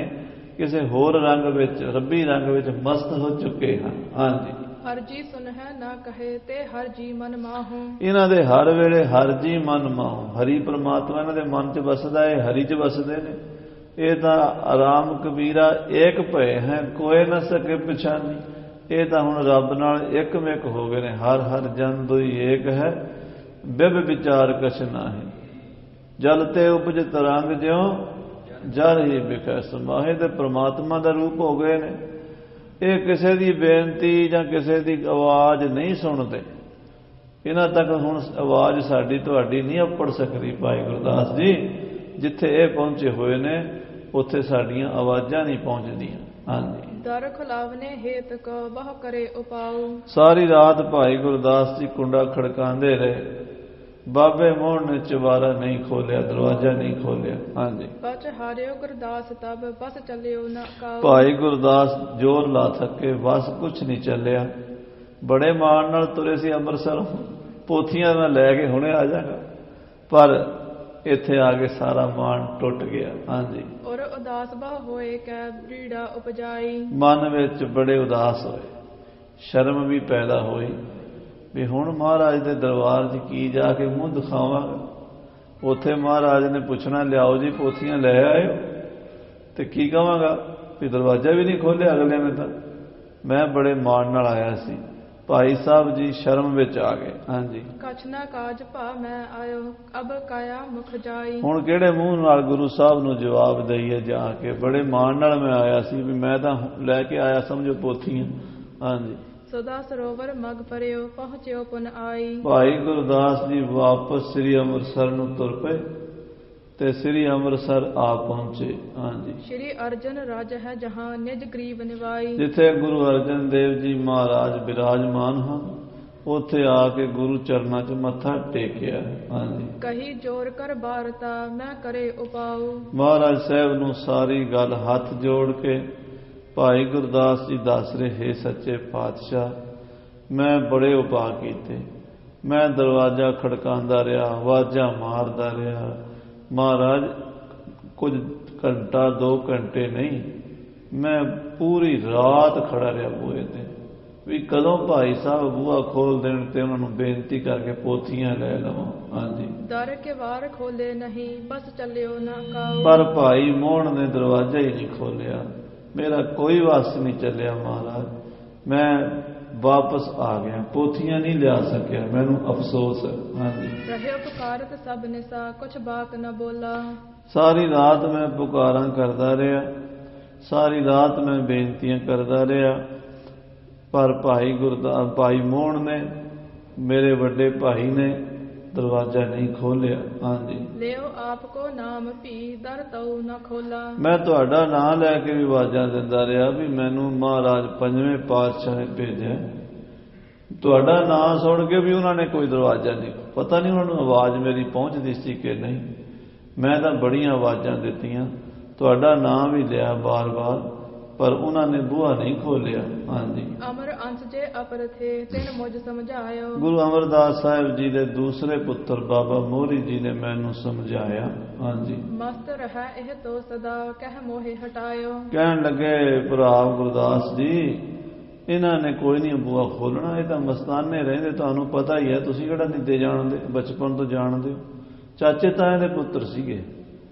ਕਿਸੇ ਹੋਰ ਰੰਗ ਵਿੱਚ, ਰੱਬੀ ਰੰਗ ਵਿੱਚ ਮਸਤ ਹੋ ਚੁੱਕੇ ਹਨ। ਹਾਂਜੀ। ਹਰ ਜੀ ਸੁਨ ਹੈ ਨਾ ਕਹੇ ਤੇ ਹਰ ਜੀ ਮਨ ਮਾਹੂ। ਇਹਨਾਂ ਦੇ ਹਰ ਵੇਲੇ ਹਰ ਜੀ ਮਨ ਮਾਹੂ। ਹਰੀ ਪ੍ਰਮਾਤਮਾ ਇਹਨਾਂ ਦੇ ਮਨ 'ਚ ਵਸਦਾ ਹੈ, ਹਰੀ 'ਚ ਵਸਦੇ ਨੇ। ਇਹ ਤਾਂ ਆਰਾਮ ਕਬੀਰਾ ਏਕ ਭਏ ਹੈ ਕੋਏ ਨਾ ਸਕੇ ਪਛਾਨੀ। ਇਹ ਤਾਂ ਹੁਣ ਰੱਬ ਨਾਲ ਇੱਕਮਿਕ ਹੋ ਗਏ ਨੇ। ਹਰ ਜਨ ਦੋਈ ਏਕ ਹੈ, ਬਿਬ ਵਿਚਾਰ ਕਛ ਨਾਹੀ। ਜਲ ਤੇ ਉਪਜ ਤਰੰਗ ਜਿਉ ਜਲ ਹੀ ਵਿਖੈ ਸਮਾਹੇ। ਤੇ ਪ੍ਰਮਾਤਮਾ ਦਾ ਰੂਪ ਹੋ ਗਏ ਨੇ। ਇਹ ਕਿਸੇ ਦੀ ਬੇਨਤੀ ਜਾਂ ਕਿਸੇ ਦੀ ਆਵਾਜ਼ ਨਹੀਂ ਸੁਣਦੇ। ਇਹਨਾਂ ਤੱਕ ਹੁਣ ਆਵਾਜ਼ ਸਾਡੀ ਤੁਹਾਡੀ ਨਹੀਂ ਅੱਪੜ ਸਕਦੀ। ਭਾਈ ਗੁਰਦਾਸ ਜੀ ਜਿੱਥੇ ਇਹ ਪਹੁੰਚੇ ਹੋਏ ਨੇ, ਉੱਥੇ ਸਾਡੀਆਂ ਆਵਾਜ਼ਾਂ ਨਹੀਂ ਪਹੁੰਚਦੀਆਂ। ਹਾਂਜੀ। ਦਰ ਖੁਲਾਵਨੇ ਹੇਤ ਕੋ ਬਹੁ ਕਰੇ ਉਪਾਉ। ਸਾਰੀ ਰਾਤ ਭਾਈ ਗੁਰਦਾਸ ਜੀ ਕੁੰਡਾ ਖੜਕਾਉਂਦੇ ਰਹੇ। ਬਾਬੇ ਮੋਹਣ ਨੇ ਚੁਬਾਰਾ ਨਹੀਂ ਖੋਲਿਆ, ਦਰਵਾਜ਼ਾ ਨਹੀਂ ਖੋਲਿਆ। ਹਾਂਜੀ। ਬਚ ਹਾਰਿਓ ਗੁਰਦਾਸ ਤਬ ਬਸ ਚੱਲਿਓ ਨਾ ਕਾਉ। ਭਾਈ ਗੁਰਦਾਸ ਜੋਰ ਲਾ ਥੱਕੇ, ਬਸ ਕੁਛ ਨਹੀਂ ਚੱਲਿਆ। ਬੜੇ ਮਾਣ ਨਾਲ ਤੁਰੇ ਸੀ ਅੰਮ੍ਰਿਤਸਰ, ਪੋਥੀਆਂ ਮੈਂ ਲੈ ਕੇ ਹੁਣੇ ਆ ਜਾਗਾ, ਪਰ ਇੱਥੇ ਆ ਕੇ ਸਾਰਾ ਮਾਣ ਟੁੱਟ ਗਿਆ। ਹਾਂਜੀ। ਔਰ ਉਦਾਸ ਬਹੁ ਹੋਏ ਕੈ ਬੀੜਾ ਉਪਜਾਈ। ਮਨ ਵਿੱਚ ਬੜੇ ਉਦਾਸ ਹੋਏ, ਸ਼ਰਮ ਵੀ ਪੈਦਾ ਹੋਈ ਵੀ ਹੁਣ ਮਹਾਰਾਜ ਦੇ ਦਰਬਾਰ 'ਚ ਕੀ ਜਾ ਕੇ ਮੂੰਹ ਦਿਖਾਵਾਂਗਾ। ਉੱਥੇ ਮਹਾਰਾਜ ਨੇ ਪੁੱਛਣਾ, ਲਿਆਓ ਜੀ ਪੋਥੀਆਂ ਲੈ ਆਇਓ, ਤੇ ਕੀ ਕਹਾਂਗਾ? ਵੀ ਦਰਵਾਜ਼ਾ ਵੀ ਨਹੀਂ ਖੋਲ੍ਹਿਆ ਅਗਲੇ ਨੇ ਤਾਂ। ਮੈਂ ਬੜੇ ਮਾਣ ਨਾਲ ਆਇਆ ਸੀ। ਭਾਈ ਸਾਹਿਬ ਜੀ ਸ਼ਰਮ ਵਿੱਚ ਆ ਗਏ। ਹਾਂਜੀ, ਕਛ ਨਾ ਕਾਜ ਭਾ ਮੈਂ ਆਇਓ ਅਬ ਕਾਇਆ ਮੁਖ ਜਾਈ। ਹੁਣ ਕਿਹੜੇ ਮੂੰਹ ਨਾਲ ਗੁਰੂ ਸਾਹਿਬ ਨੂੰ ਜਵਾਬ ਦਈਏ ਜਾ ਕੇ। ਬੜੇ ਮਾਣ ਨਾਲ ਮੈਂ ਆਇਆ ਸੀ ਵੀ ਮੈਂ ਤਾਂ ਲੈ ਕੇ ਆਇਆ ਸਮਝੋ ਪੋਥੀਆਂ। ਹਾਂਜੀ, ਸਦਾ ਸਰੋਵਰ ਮਗ ਪਰਿਓ ਪਹੁੰਚਿਓ ਪੁਨ ਆਈ। ਭਾਈ ਗੁਰਦਾਸ ਜੀ ਵਾਪਸ ਸ੍ਰੀ ਅੰਮ੍ਰਿਤਸਰ ਨੂੰ ਤੁਰ ਪਏ ਤੇ ਸ੍ਰੀ ਅੰਮ੍ਰਿਤਸਰ ਆ ਪਹੁੰਚੇ। ਹਾਂਜੀ, ਸ਼੍ਰੀ ਅਰਜਨ ਰਾਜ ਹੈ ਜਹਾਂ ਨਿਜ ਗਰੀਬ ਨਿਵਾਈ। ਜਿੱਥੇ ਗੁਰੂ ਅਰਜਨ ਦੇਵ ਜੀ ਮਹਾਰਾਜ ਬਿਰਾਜਮਾਨ ਹਨ ਉੱਥੇ ਆ ਕੇ ਗੁਰੂ ਚਰਨਾਂ 'ਚ ਮੱਥਾ ਟੇਕਿਆ। ਹਾਂਜੀ, ਕਹੀ ਜੋਰ ਕਰ ਬਾਰਤਾ ਮੈਂ ਕਰੇ ਉਪਾਉ। ਮਹਾਰਾਜ ਸਾਹਿਬ ਨੂੰ ਸਾਰੀ ਗੱਲ ਹੱਥ ਜੋੜ ਕੇ ਭਾਈ ਗੁਰਦਾਸ ਜੀ ਦੱਸ ਰਹੇ, ਸੱਚੇ ਪਾਤਸ਼ਾਹ ਮੈਂ ਬੜੇ ਉਪਾਅ ਕੀਤੇ। ਮੈਂ ਦਰਵਾਜ਼ਾ ਖੜਕਾਉਂਦਾ ਰਿਹਾ, ਆਵਾਜ਼ਾਂ ਮਾਰਦਾ ਰਿਹਾ। ਮਹਾਰਾਜ ਕੁਝ ਘੰਟਾ 2 ਘੰਟੇ ਨਹੀਂ, ਮੈਂ ਪੂਰੀ ਰਾਤ ਖੜਾ ਰਿਹਾ ਬੂਹੇ ਤੇ ਵੀ ਕਦੋਂ ਭਾਈ ਸਾਹਿਬ ਬੂਹਾ ਖੋਲ ਦੇਣ ਤੇ ਉਹਨਾਂ ਨੂੰ ਬੇਨਤੀ ਕਰਕੇ ਪੋਥੀਆਂ ਲੈ ਲਵਾਂ। ਹਾਂਜੀ, ਦਰ ਕੇ ਵਾਰ ਖੋਲੇ ਨਹੀਂ ਬਸ ਚੱਲਿਓ ਨਾ ਕਾਉ। ਪਰ ਭਾਈ ਮੋਹਣ ਨੇ ਦਰਵਾਜ਼ਾ ਹੀ ਨਹੀਂ ਖੋਲਿਆ। ਮੇਰਾ ਕੋਈ ਵਾਸ ਨਹੀਂ ਚੱਲਿਆ ਮਹਾਰਾਜ। ਮੈਂ ਵਾਪਸ ਆ ਗਿਆ, ਪੋਥੀਆਂ ਨਹੀਂ ਲਿਆ ਸਕਿਆ, ਮੈਨੂੰ ਅਫਸੋਸ ਹੈ। ਹਾਂਜੀ, ਰਹੇ ਪੁਕਾਰਤ ਸਭ ਨਿਸਾ ਕੁਛ ਬਾਕ ਨਾ ਬੋਲਾ। ਸਾਰੀ ਰਾਤ ਮੈਂ ਪੁਕਾਰਾਂ ਕਰਦਾ ਰਿਹਾ, ਸਾਰੀ ਰਾਤ ਮੈਂ ਬੇਨਤੀਆਂ ਕਰਦਾ ਰਿਹਾ, ਪਰ ਭਾਈ ਮੋਹਣ ਨੇ, ਮੇਰੇ ਵੱਡੇ ਭਾਈ ਨੇ ਦਰਵਾਜ਼ਾ ਨਹੀਂ ਖੋਲਿਆ। ਹਾਂਜੀ, ਲਿਓ ਆਪ ਕੋ ਨਾਮ ਭੀ ਦਰ ਤਉ ਨਾ ਖੋਲਾ। ਮੈਂ ਤੁਹਾਡਾ ਨਾਮ ਲੈ ਕੇ ਵੀ ਆਵਾਜ਼ਾਂ ਦਿੰਦਾ ਰਿਹਾ ਵੀ ਮੈਨੂੰ ਮਹਾਰਾਜ 5ਵੇਂ ਪਾਤਸ਼ਾਹ ਨੇ ਭੇਜਿਆ। ਤੁਹਾਡਾ ਨਾਮ ਸੁਣ ਕੇ ਵੀ ਉਹਨਾਂ ਨੇ ਕੋਈ ਦਰਵਾਜ਼ਾ ਨਹੀਂ, ਪਤਾ ਨਹੀਂ ਉਹਨਾਂ ਨੂੰ ਆਵਾਜ਼ ਮੇਰੀ ਪਹੁੰਚਦੀ ਸੀ ਕਿ ਨਹੀਂ। ਮੈਂ ਤਾਂ ਬੜੀਆਂ ਆਵਾਜ਼ਾਂ ਦਿੱਤੀਆਂ, ਤੁਹਾਡਾ ਨਾਮ ਵੀ ਲਿਆ ਬਾਰ-ਬਾਰ, ਪਰ ਉਹਨਾਂ ਨੇ ਬੂਹਾ ਨਹੀਂ ਖੋਲਿਆ। ਹਾਂਜੀ, ਅਮਰ ਅੰਸ਼ ਜੇ ਅਪਰ ਥੇ ਤਿਨ ਮੁਝ ਸਮਝਾਇਓ। ਗੁਰੂ ਅਮਰਦਾਸ ਸਾਹਿਬ ਜੀ ਦੇ ਦੂਸਰੇ ਪੁੱਤਰ ਬਾਬਾ ਮੋਹਰੀ ਜੀ ਨੇ ਮੈਨੂੰ ਸਮਝਾਇਆ। ਹਾਂਜੀ, ਮਸਤ ਰਹਿ ਇਹ ਤੋ ਸਦਾ ਕਹਿ ਮੋਹਿ ਹਟਾਇਓ। ਕਹਿਣ ਲੱਗੇ ਭਰਾ ਗੁਰਦਾਸ ਜੀ ਇਹਨਾਂ ਨੇ ਕੋਈ ਨਹੀਂ ਬੂਹਾ ਖੋਲਣਾ, ਇਹ ਤਾਂ ਮਸਤਾਨੇ ਰਹਿੰਦੇ, ਤੁਹਾਨੂੰ ਪਤਾ ਹੀ ਹੈ, ਤੁਸੀਂ ਕਿਹੜਾ ਨਹੀਂ ਦੇ ਜਾਣਦੇ, ਬਚਪਨ ਤੋਂ ਜਾਣਦੇ ਹੋ। ਚਾਚੇ ਤਾਏ ਦੇ ਪੁੱਤਰ ਸੀਗੇ।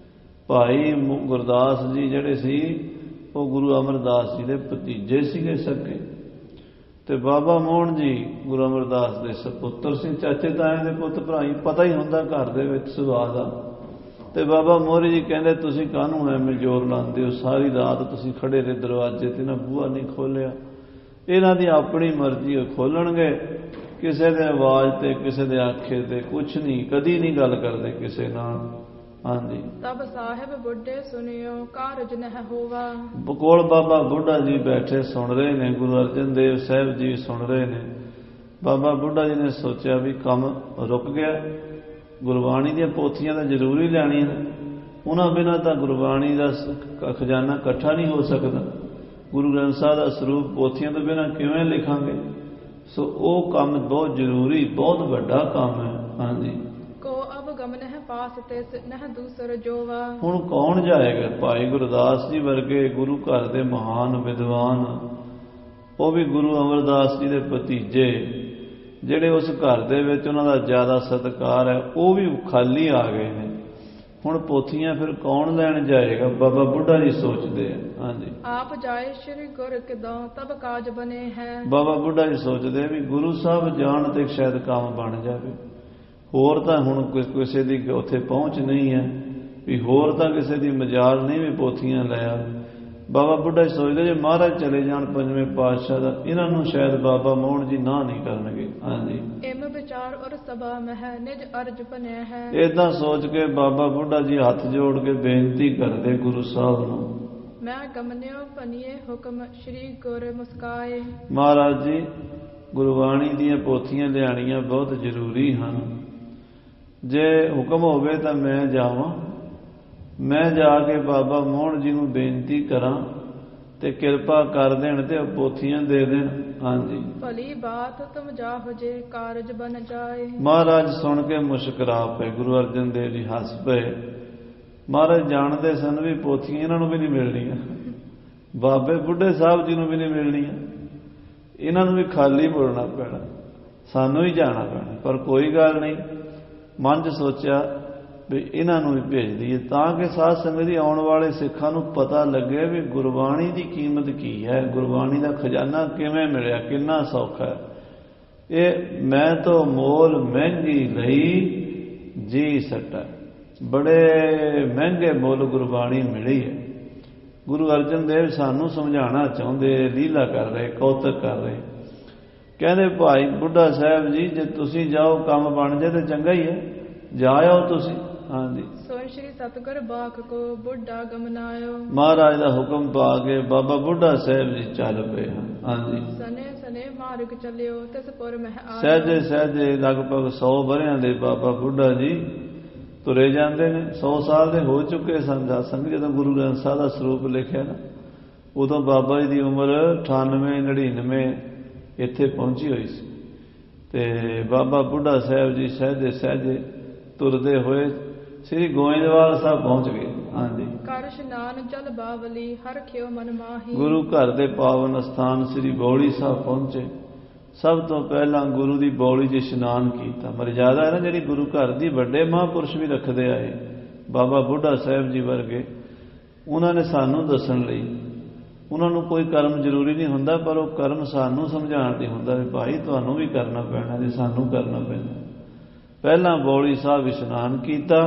ਭਾਈ ਗੁਰਦਾਸ ਜੀ ਜਿਹੜੇ ਸੀ ਉਹ ਗੁਰੂ ਅਮਰਦਾਸ ਜੀ ਦੇ ਭਤੀਜੇ ਸੀਗੇ ਸਕੇ, ਤੇ ਬਾਬਾ ਮੋਹਣ ਜੀ ਗੁਰੂ ਅਮਰਦਾਸ ਦੇ ਸਪੁੱਤਰ ਸੀ। ਚਾਚੇ ਤਾਏ ਦੇ ਪੁੱਤ ਭਰਾ ਹੀ, ਪਤਾ ਹੀ ਹੁੰਦਾ ਘਰ ਦੇ ਵਿੱਚ ਸੁਭਾਅ ਦਾ। ਤੇ ਬਾਬਾ ਮੋਹਰੀ ਜੀ ਕਹਿੰਦੇ ਤੁਸੀਂ ਕਾਹਨੂੰ ਐਵੇਂ ਜ਼ੋਰ ਲਾਉਂਦੇ ਹੋ, ਸਾਰੀ ਰਾਤ ਤੁਸੀਂ ਖੜੇ ਰਹੇ ਦਰਵਾਜ਼ੇ ਤੇ, ਨਾ ਬੂਹਾ ਨਹੀਂ ਖੋਲਿਆ। ਇਹਨਾਂ ਦੀ ਆਪਣੀ ਮਰਜ਼ੀ, ਉਹ ਖੋਲਣਗੇ, ਕਿਸੇ ਦੇ ਆਵਾਜ਼ ਤੇ ਕਿਸੇ ਦੇ ਆਖੇ ਤੇ ਕੁਛ ਨਹੀਂ, ਕਦੀ ਨਹੀਂ ਗੱਲ ਕਰਦੇ ਕਿਸੇ ਨਾਲ। ਹਾਂਜੀ, ਤਬ ਸਾਹਿਬ ਬੁੱਢੇ ਸੁਣਿਓ ਕਾਰਜ ਨਹਿ ਹੋਵਾ। ਕੋਲ ਬਾਬਾ ਬੁੱਢਾ ਜੀ ਬੈਠੇ ਸੁਣ ਰਹੇ ਨੇ, ਗੁਰੂ ਅਰਜਨ ਦੇਵ ਸਾਹਿਬ ਜੀ ਸੁਣ ਰਹੇ ਨੇ। ਬਾਬਾ ਬੁੱਢਾ ਜੀ ਨੇ ਸੋਚਿਆ ਵੀ ਕੰਮ ਰੁਕ ਗਿਆ, ਗੁਰਬਾਣੀ ਦੀਆਂ ਪੋਥੀਆਂ ਤਾਂ ਜ਼ਰੂਰੀ ਲੈਣੀਆਂ ਨੇ, ਉਹਨਾਂ ਬਿਨਾਂ ਤਾਂ ਗੁਰਬਾਣੀ ਦਾ ਖਜ਼ਾਨਾ ਇਕੱਠਾ ਨਹੀਂ ਹੋ ਸਕਦਾ। ਗੁਰੂ ਗ੍ਰੰਥ ਸਾਹਿਬ ਦਾ ਸਰੂਪ ਪੋਥੀਆਂ ਤੋਂ ਬਿਨਾਂ ਕਿਵੇਂ ਲਿਖਾਂਗੇ। ਸੋ ਉਹ ਕੰਮ ਬਹੁਤ ਜ਼ਰੂਰੀ, ਬਹੁਤ ਵੱਡਾ ਕੰਮ ਹੈ। ਹਾਂਜੀ, ਪਾਸ ਤਿਸ ਨਹਿ ਦੂਸਰ ਜੋਵਾ। ਹੁਣ ਕੌਣ ਜਾਏਗਾ। ਭਾਈ ਗੁਰਦਾਸ ਜੀ ਵਰਗੇ ਗੁਰੂ ਘਰ ਦੇ ਮਹਾਨ ਵਿਦਵਾਨ, ਉਹ ਵੀ ਗੁਰੂ ਅਮਰਦਾਸ ਜੀ ਦੇ ਭਤੀਜੇ, ਜਿਹੜੇ ਉਸ ਘਰ ਦੇ ਵਿੱਚ ਉਹਨਾਂ ਦਾ ਜ਼ਿਆਦਾ ਸਤਿਕਾਰ ਹੈ, ਉਹ ਵੀ ਖਾਲੀ ਆ ਗਏ ਨੇ। ਹੁਣ ਪੋਥੀਆਂ ਫਿਰ ਕੌਣ ਲੈਣ ਜਾਏਗਾ। ਬਾਬਾ ਬੁੱਢਾ ਜੀ ਸੋਚਦੇ ਆ। ਹਾਂਜੀ, ਆਪ ਜਾਏ ਸ਼੍ਰੀ ਗੁਰ ਕਿਦੋਂ ਤਬ ਕਾਜ ਬਨੇ ਹੈ। ਬਾਬਾ ਬੁੱਢਾ ਜੀ ਸੋਚਦੇ ਵੀ ਗੁਰੂ ਸਾਹਿਬ ਜਾਣ ਤੇ ਸ਼ਾਇਦ ਕੰਮ ਬਣ ਜਾਵੇ। ਹੋਰ ਤਾਂ ਹੁਣ ਕਿਸੇ ਦੀ ਉੱਥੇ ਪਹੁੰਚ ਨਹੀਂ ਹੈ ਵੀ ਹੋਰ ਤਾਂ ਕਿਸੇ ਦੀ ਮਜਾਲ ਨਹੀਂ ਵੀ ਪੋਥੀਆਂ ਲੈ ਆ। ਬਾਬਾ ਬੁੱਢਾ ਜੀ ਸੋਚਦੇ ਜੇ ਮਹਾਰਾਜ ਚਲੇ ਜਾਣ 5ਵੇਂ ਪਾਤਸ਼ਾਹ ਦਾ, ਇਹਨਾਂ ਨੂੰ ਸ਼ਾਇਦ ਬਾਬਾ ਮੋਹਣ ਜੀ ਨਾ ਨਹੀਂ ਕਰਨਗੇ। ਹਾਂਜੀ, ਇਮ ਵਿਚਾਰ ਔਰ ਸਭਾ ਮਹਿ ਨਿਜ ਅਰਜ ਬਣਿਆ ਹੈ। ਏਦਾਂ ਸੋਚ ਕੇ ਬਾਬਾ ਬੁੱਢਾ ਜੀ ਹੱਥ ਜੋੜ ਕੇ ਬੇਨਤੀ ਕਰਦੇ ਗੁਰੂ ਸਾਹਿਬ ਨੂੰ, ਮੈਂ ਗਮਨਿਓ ਭਨੀਏ ਹੁਕਮ ਸ਼੍ਰੀ ਗੁਰ ਮੁਸਕਾਏ। ਮਹਾਰਾਜ ਜੀ ਗੁਰਬਾਣੀ ਦੀਆਂ ਪੋਥੀਆਂ ਲਿਆਣੀਆਂ ਬਹੁਤ ਜ਼ਰੂਰੀ ਹਨ। ਜੇ ਹੁਕਮ ਹੋਵੇ ਤਾਂ ਮੈਂ ਜਾਵਾਂ, ਮੈਂ ਜਾ ਕੇ ਬਾਬਾ ਮੋਹਣ ਜੀ ਨੂੰ ਬੇਨਤੀ ਕਰਾਂ ਤੇ ਕਿਰਪਾ ਕਰ ਦੇਣ ਤੇ ਉਹ ਪੋਥੀਆਂ ਦੇ ਦੇਣ। ਹਾਂਜੀ, ਭਲੀ ਬਾਤ ਤੁਮ ਜਾਹੋ ਜੇ ਕਾਰਜ ਬਨ ਜਾਏ। ਮਹਾਰਾਜ ਸੁਣ ਕੇ ਮੁਸਕਰਾ ਪਏ। ਗੁਰੂ ਅਰਜਨ ਦੇਵ ਜੀ ਹੱਸ ਪਏ। ਮਹਾਰਾਜ ਜਾਣਦੇ ਸਨ ਵੀ ਪੋਥੀਆਂ ਇਹਨਾਂ ਨੂੰ ਵੀ ਨਹੀਂ ਮਿਲਣੀਆਂ, ਬਾਬੇ ਬੁੱਢੇ ਸਾਹਿਬ ਜੀ ਨੂੰ ਵੀ ਨਹੀਂ ਮਿਲਣੀਆਂ, ਇਹਨਾਂ ਨੂੰ ਵੀ ਖਾਲੀ ਮੁੜਨਾ ਪੈਣਾ, ਸਾਨੂੰ ਹੀ ਜਾਣਾ ਪੈਣਾ। ਪਰ ਕੋਈ ਗੱਲ ਨਹੀਂ, ਮਨ 'ਚ ਸੋਚਿਆ ਵੀ ਇਹਨਾਂ ਨੂੰ ਵੀ ਭੇਜ ਦਈਏ, ਤਾਂ ਕਿ ਸਾਧ ਸੰਗਤ ਦੀ ਆਉਣ ਵਾਲੇ ਸਿੱਖਾਂ ਨੂੰ ਪਤਾ ਲੱਗੇ ਵੀ ਗੁਰਬਾਣੀ ਦੀ ਕੀਮਤ ਕੀ ਹੈ, ਗੁਰਬਾਣੀ ਦਾ ਖਜ਼ਾਨਾ ਕਿਵੇਂ ਮਿਲਿਆ, ਕਿੰਨਾ ਸੌਖਾ ਹੈ। ਇਹ ਮੈਂ ਤੋਂ ਮੋਲ ਮਹਿੰਗੀ ਲਈ ਜੀ ਸਟਾ, ਬੜੇ ਮਹਿੰਗੇ ਮੁੱਲ ਗੁਰਬਾਣੀ ਮਿਲੀ ਹੈ। ਗੁਰੂ ਅਰਜਨ ਦੇਵ ਸਾਨੂੰ ਸਮਝਾਉਣਾ ਚਾਹੁੰਦੇ, ਲੀਲਾ ਕਰ ਰਹੇ, ਕੌਤਕ ਕਰ ਰਹੇ। ਕਹਿੰਦੇ ਭਾਈ ਬੁੱਢਾ ਸਾਹਿਬ ਜੀ, ਜੇ ਤੁਸੀਂ ਜਾਓ ਕੰਮ ਬਣ ਜਾਏ ਤਾਂ ਚੰਗਾ ਹੀ ਹੈ, ਜਾ ਆਓ ਤੁਸੀਂ। ਹਾਂਜੀ, ਸੋਇ ਸ੍ਰੀ ਸਤਿਗੁਰ ਬਾਖ ਕੋ ਬੁੱਢਾ ਗਮਨਾਇਓ। ਮਹਾਰਾਜ ਦਾ ਹੁਕਮ ਪਾ ਕੇ ਬਾਬਾ ਬੁੱਢਾ ਸਾਹਿਬ ਜੀ ਚੱਲ ਪਏ ਹਨ। ਹਾਂਜੀ, ਸਨੇ ਸਨੇ ਮਾਰਗ ਚੱਲਿਓ ਤਿਸ ਪੁਰ ਮਹਿ ਆਇਓ। ਸਹਿਜੇ ਸਹਿਜੇ ਲਗਭਗ 100 ਵਰਿਆਂ ਦੇ ਬਾਬਾ ਬੁੱਢਾ ਜੀ ਤੁਰੇ ਜਾਂਦੇ ਨੇ। 100 ਸਾਲ ਦੇ ਹੋ ਚੁੱਕੇ ਸਨ। ਸੰਗ ਜਦੋਂ ਗੁਰੂ ਗ੍ਰੰਥ ਸਾਹਿਬ ਦਾ ਸਰੂਪ ਲਿਖਿਆ ਨਾ, ਉਦੋਂ ਬਾਬਾ ਜੀ ਦੀ ਉਮਰ 98 99 ਇੱਥੇ ਪਹੁੰਚੀ ਹੋਈ ਸੀ। ਤੇ ਬਾਬਾ ਬੁੱਢਾ ਸਾਹਿਬ ਜੀ ਸਹਿਜੇ ਸਹਿਜੇ ਤੁਰਦੇ ਹੋਏ ਸ੍ਰੀ ਗੋਇੰਦਵਾਲ ਸਾਹਿਬ ਪਹੁੰਚ ਗਏ। ਹਾਂਜੀ, ਕਰ ਇਸ਼ਨਾਨ ਜਲ ਬਾਵਲੀ ਹਰ ਖਿਓ ਮਨ ਮਾਹੀ। ਗੁਰੂ ਘਰ ਦੇ ਪਾਵਨ ਸਥਾਨ ਸ੍ਰੀ ਬੌਲੀ ਸਾਹਿਬ ਪਹੁੰਚੇ। ਸਭ ਤੋਂ ਪਹਿਲਾਂ ਗੁਰੂ ਦੀ ਬੌਲੀ 'ਚ ਇਸ਼ਨਾਨ ਕੀਤਾ। ਮਰਜ਼ਾਦਾ ਹੈ ਨਾ ਜਿਹੜੀ ਗੁਰੂ ਘਰ ਦੀ, ਵੱਡੇ ਮਹਾਂਪੁਰਸ਼ ਵੀ ਰੱਖਦੇ ਆਏ। ਬਾਬਾ ਬੁੱਢਾ ਸਾਹਿਬ ਜੀ ਵਰਗੇ ਉਹਨਾਂ ਨੇ ਸਾਨੂੰ ਦੱਸਣ ਲਈ, ਉਹਨਾਂ ਨੂੰ ਕੋਈ ਕਰਮ ਜ਼ਰੂਰੀ ਨਹੀਂ ਹੁੰਦਾ, ਪਰ ਉਹ ਕਰਮ ਸਾਨੂੰ ਸਮਝਾਉਣ ਲਈ ਹੁੰਦਾ ਵੀ ਭਾਈ ਤੁਹਾਨੂੰ ਵੀ ਕਰਨਾ ਪੈਣਾ ਜੇ ਸਾਨੂੰ ਕਰਨਾ ਪੈਣਾ। ਪਹਿਲਾਂ ਬੌਲੀ ਸਾਹਿਬ ਇਸ਼ਨਾਨ ਕੀਤਾ,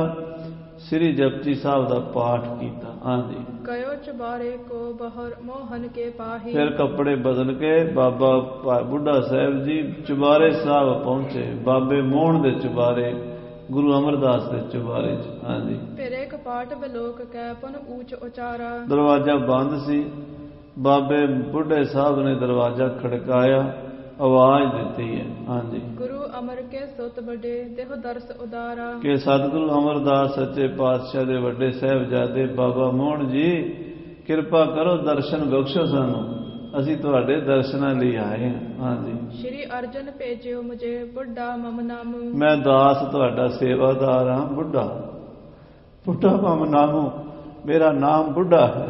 ਸ੍ਰੀ ਜਪਜੀ ਸਾਹਿਬ ਦਾ ਪਾਠ ਕੀਤਾ। ਹਾਂਜੀ, ਕਯੋ ਚੁਬਾਰੇ ਕੋ ਬਹਰ ਮੋਹਨ ਕੇ ਪਾਹੀ। ਫਿਰ ਕੱਪੜੇ ਬਦਲ ਕੇ ਬਾਬਾ ਬੁੱਢਾ ਸਾਹਿਬ ਜੀ ਚੁਬਾਰੇ ਸਾਹਿਬ ਪਹੁੰਚੇ। ਬਾਬੇ ਮੋਹਣ ਦੇ ਚੁਬਾਰੇ, ਗੁਰੂ ਅਮਰਦਾਸ ਦੇ ਚੁਬਾਰੇ 'ਚ। ਹਾਂਜੀ, ਫਿਰ ਇੱਕ ਪਾਠ ਬਲੋਕ ਕੈ ਪਨ ਊਚ ਉਚਾਰਾ। ਦਰਵਾਜ਼ਾ ਬੰਦ ਸੀ। ਬਾਬੇ ਬੁੱਢੇ ਸਾਹਿਬ ਨੇ ਦਰਵਾਜ਼ਾ ਖੜਕਾਇਆ, ਆਵਾਜ਼ ਦਿੱਤੀ ਹੈ। ਹਾਂਜੀ, ਗੁਰੂ ਅਮਰ ਕੇ ਸੁਤ ਵੱਡੇ ਦੇਹ ਦਰਸ ਉਦਾਰਾ। ਕਿ ਸਤਿਗੁਰੂ ਅਮਰਦਾਸ ਸੱਚੇ ਪਾਤਸ਼ਾਹ ਦੇ ਵੱਡੇ ਸਾਹਿਬਜ਼ਾਦੇ ਬਾਬਾ ਮੋਹਣ ਜੀ, ਕਿਰਪਾ ਕਰੋ, ਦਰਸ਼ਨ ਬਖਸ਼ੋ ਸਾਨੂੰ, ਅਸੀਂ ਤੁਹਾਡੇ ਦਰਸ਼ਨਾਂ ਲਈ ਆਏ ਹਾਂ। ਹਾਂਜੀ, ਸ਼੍ਰੀ ਅਰਜਨ ਭੇਜਿਓ ਮੁਝੇ ਬੁੱਢਾ ਮਮ ਨਾਮ। ਮੈਂ ਦਾਸ ਤੁਹਾਡਾ ਸੇਵਾਦਾਰ ਹਾਂ। ਬੁੱਢਾ ਬੁੱਢਾ ਮਮ ਨਾਮੂ, ਮੇਰਾ ਨਾਮ ਬੁੱਢਾ ਹੈ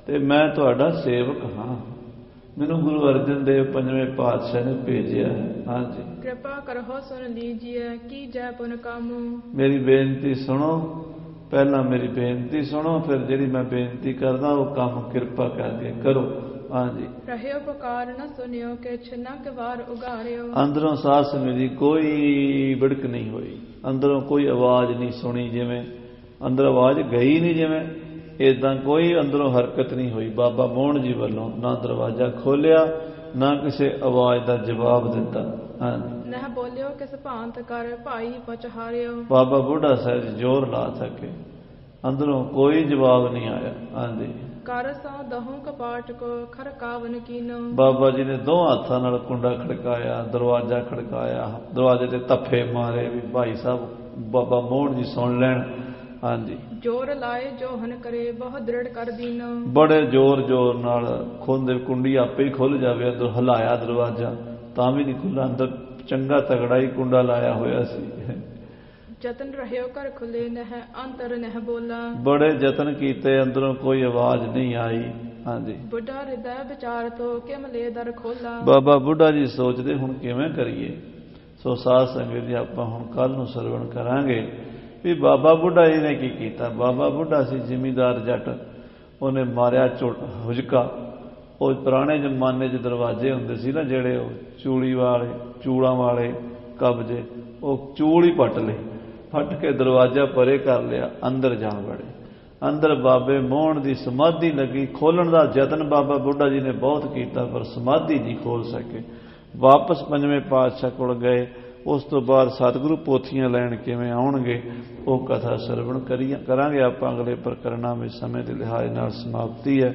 ਤੇ ਮੈਂ ਤੁਹਾਡਾ ਸੇਵਕ ਹਾਂ। ਮੈਨੂੰ ਗੁਰੂ ਅਰਜਨ ਦੇਵ ਪੰਜਵੇਂ ਪਾਤਸ਼ਾਹ ਨੇ ਭੇਜਿਆ ਹੈ। ਹਾਂਜੀ, ਕਿਰਪਾ ਕਰੋ ਸੁਣ ਲੀਜੀਏ ਕੀ ਜੈ ਪੁਨ ਕਾਮੂ। ਮੇਰੀ ਬੇਨਤੀ ਸੁਣੋ, ਪਹਿਲਾਂ ਮੇਰੀ ਬੇਨਤੀ ਸੁਣੋ, ਫਿਰ ਜਿਹੜੀ ਮੈਂ ਬੇਨਤੀ ਕਰਦਾ ਉਹ ਕੰਮ ਕਿਰਪਾ ਕਰਕੇ ਕਰੋ। ਹਾਂਜੀ, ਰਹਿਓ ਪੁਕਾਰ ਨਾ ਸੁਣਿਓ ਕਿ ਛਿਨਾ ਕੇ ਵਾਰ ਉਗਾਰਿਓ। ਅੰਦਰੋਂ ਸਾਧ ਸੰਗਤ ਦੀ ਕੋਈ ਵਿੜਕ ਨਹੀਂ ਹੋਈ, ਅੰਦਰੋਂ ਕੋਈ ਆਵਾਜ਼ ਨਹੀਂ ਸੁਣੀ, ਜਿਵੇਂ ਅੰਦਰ ਆਵਾਜ਼ ਗਈ ਨਹੀਂ, ਜਿਵੇਂ ਇਦਾਂ ਕੋਈ ਅੰਦਰੋਂ ਹਰਕਤ ਨਹੀਂ ਹੋਈ ਬਾਬਾ ਮੋਹਣ ਜੀ ਵੱਲੋਂ। ਨਾ ਦਰਵਾਜ਼ਾ ਖੋਲਿਆ, ਨਾ ਕਿਸੇ ਆਵਾਜ਼ ਦਾ ਜਵਾਬ ਦਿੱਤਾ। ਹਾਂਜੀ, ਨਹ ਬੋਲਿਓ ਕਿਸ ਭਾਂਤ ਕਰ ਭਾਈ ਪਚਹਾਰਿਓ। ਬਾਬਾ ਬੁੱਢਾ ਸਾਹਿਬ ਜ਼ੋਰ ਲਾ ਸਕੇ, ਅੰਦਰੋਂ ਕੋਈ ਜਵਾਬ ਨਹੀਂ ਆਇਆ। ਹਾਂਜੀ, ਕਰ ਸੋ ਦਹੋਂ ਕਪਾਟ ਕੋ ਖੜਕਾਵਨ ਕੀਨੋ। ਬਾਬਾ ਜੀ ਨੇ ਦੋ ਹੱਥਾਂ ਨਾਲ ਕੁੰਡਾ ਖੜਕਾਇਆ, ਦਰਵਾਜ਼ਾ ਖੜਕਾਇਆ, ਦਰਵਾਜ਼ੇ ਤੇ ਧੱਫੇ ਮਾਰੇ ਵੀ ਭਾਈ ਸਾਹਿਬ ਬਾਬਾ ਮੋਹਣ ਜੀ ਸੁਣ ਲੈਣ। ਹਾਂਜੀ, ਜੋਰ ਲਾਏ ਜੋ ਹਨ ਕਰੇ ਬਹੁਤ ਦ੍ਰਿੜ ਕਰ ਦੀਨੋ। ਬੜੇ ਜ਼ੋਰ ਜ਼ੋਰ ਨਾਲ ਖੋਲ੍ਹਦੇ, ਕੁੰਡੀ ਆਪੇ ਹੀ ਖੁੱਲ ਜਾਵੇ। ਅੰਦਰ ਹਿਲਾਇਆ ਦਰਵਾਜ਼ਾ ਤਾਂ ਵੀ ਨਹੀਂ ਖੁੱਲ੍ਹਾ, ਅੰਦਰ ਚੰਗਾ ਤਗੜਾ ਹੀ ਕੁੰਡਾ ਲਾਇਆ ਹੋਇਆ ਸੀ। ਜਤਨ ਰਹਿਓ ਕਰ ਖੁੱਲੇ ਨਹਿ ਅੰਤਰ ਨਹਿ ਬੋਲਾ। ਬੜੇ ਯਤਨ ਕੀਤੇ, ਅੰਦਰੋਂ ਕੋਈ ਆਵਾਜ਼ ਨਹੀਂ ਆਈ। ਹਾਂਜੀ, ਬੁੱਢਾ ਹਿਰਦੈ ਵਿਚਾਰ ਤੋਂ ਕਿਮ ਲੈ ਦਰ ਖੋਲਾ। ਬਾਬਾ ਬੁੱਢਾ ਜੀ ਸੋਚਦੇ ਹੁਣ ਕਿਵੇਂ ਕਰੀਏ। ਸੋ ਸਾਧ ਸੰਗਤ ਜੀ, ਆਪਾਂ ਹੁਣ ਕੱਲ ਨੂੰ ਸਰਵਣ ਕਰਾਂਗੇ ਵੀ ਬਾਬਾ ਬੁੱਢਾ ਜੀ ਨੇ ਕੀ ਕੀਤਾ। ਬਾਬਾ ਬੁੱਢਾ ਸੀ ਜ਼ਿਮੀਂਦਾਰ ਜੱਟ, ਉਹਨੇ ਮਾਰਿਆ ਹੁਜਕਾ। ਉਹ ਪੁਰਾਣੇ ਜ਼ਮਾਨੇ 'ਚ ਦਰਵਾਜ਼ੇ ਹੁੰਦੇ ਸੀ ਨਾ ਜਿਹੜੇ, ਉਹ ਚੂੜੀ ਵਾਲੇ, ਚੂੜਾਂ ਵਾਲੇ ਕਬਜੇ, ਉਹ ਚੂੜ ਹੀ ਪੱਟ ਲਈ, ਫੱਟ ਕੇ ਦਰਵਾਜ਼ਾ ਪਰੇ ਕਰ ਲਿਆ, ਅੰਦਰ ਜਾ ਵੜੇ। ਅੰਦਰ ਬਾਬੇ ਮੋਹਣ ਦੀ ਸਮਾਧੀ ਲੱਗੀ। ਖੋਲਣ ਦਾ ਯਤਨ ਬਾਬਾ ਬੁੱਢਾ ਜੀ ਨੇ ਬਹੁਤ ਕੀਤਾ, ਪਰ ਸਮਾਧੀ ਨਹੀਂ ਖੋਲ ਸਕੇ। ਵਾਪਸ ਪੰਜਵੇਂ ਪਾਤਸ਼ਾਹ ਕੋਲ ਗਏ। ਉਸ ਤੋਂ ਬਾਅਦ ਸਤਿਗੁਰੂ ਪੋਥੀਆਂ ਲੈਣ ਕਿਵੇਂ ਆਉਣਗੇ, ਉਹ ਕਥਾ ਸਰਵਣ ਕਰਾਂਗੇ ਆਪਾਂ ਅਗਲੇ ਪ੍ਰਕਰਨਾਂ ਵਿੱਚ। ਸਮੇਂ ਦੇ ਲਿਹਾਜ਼ ਨਾਲ ਸਮਾਪਤੀ ਹੈ।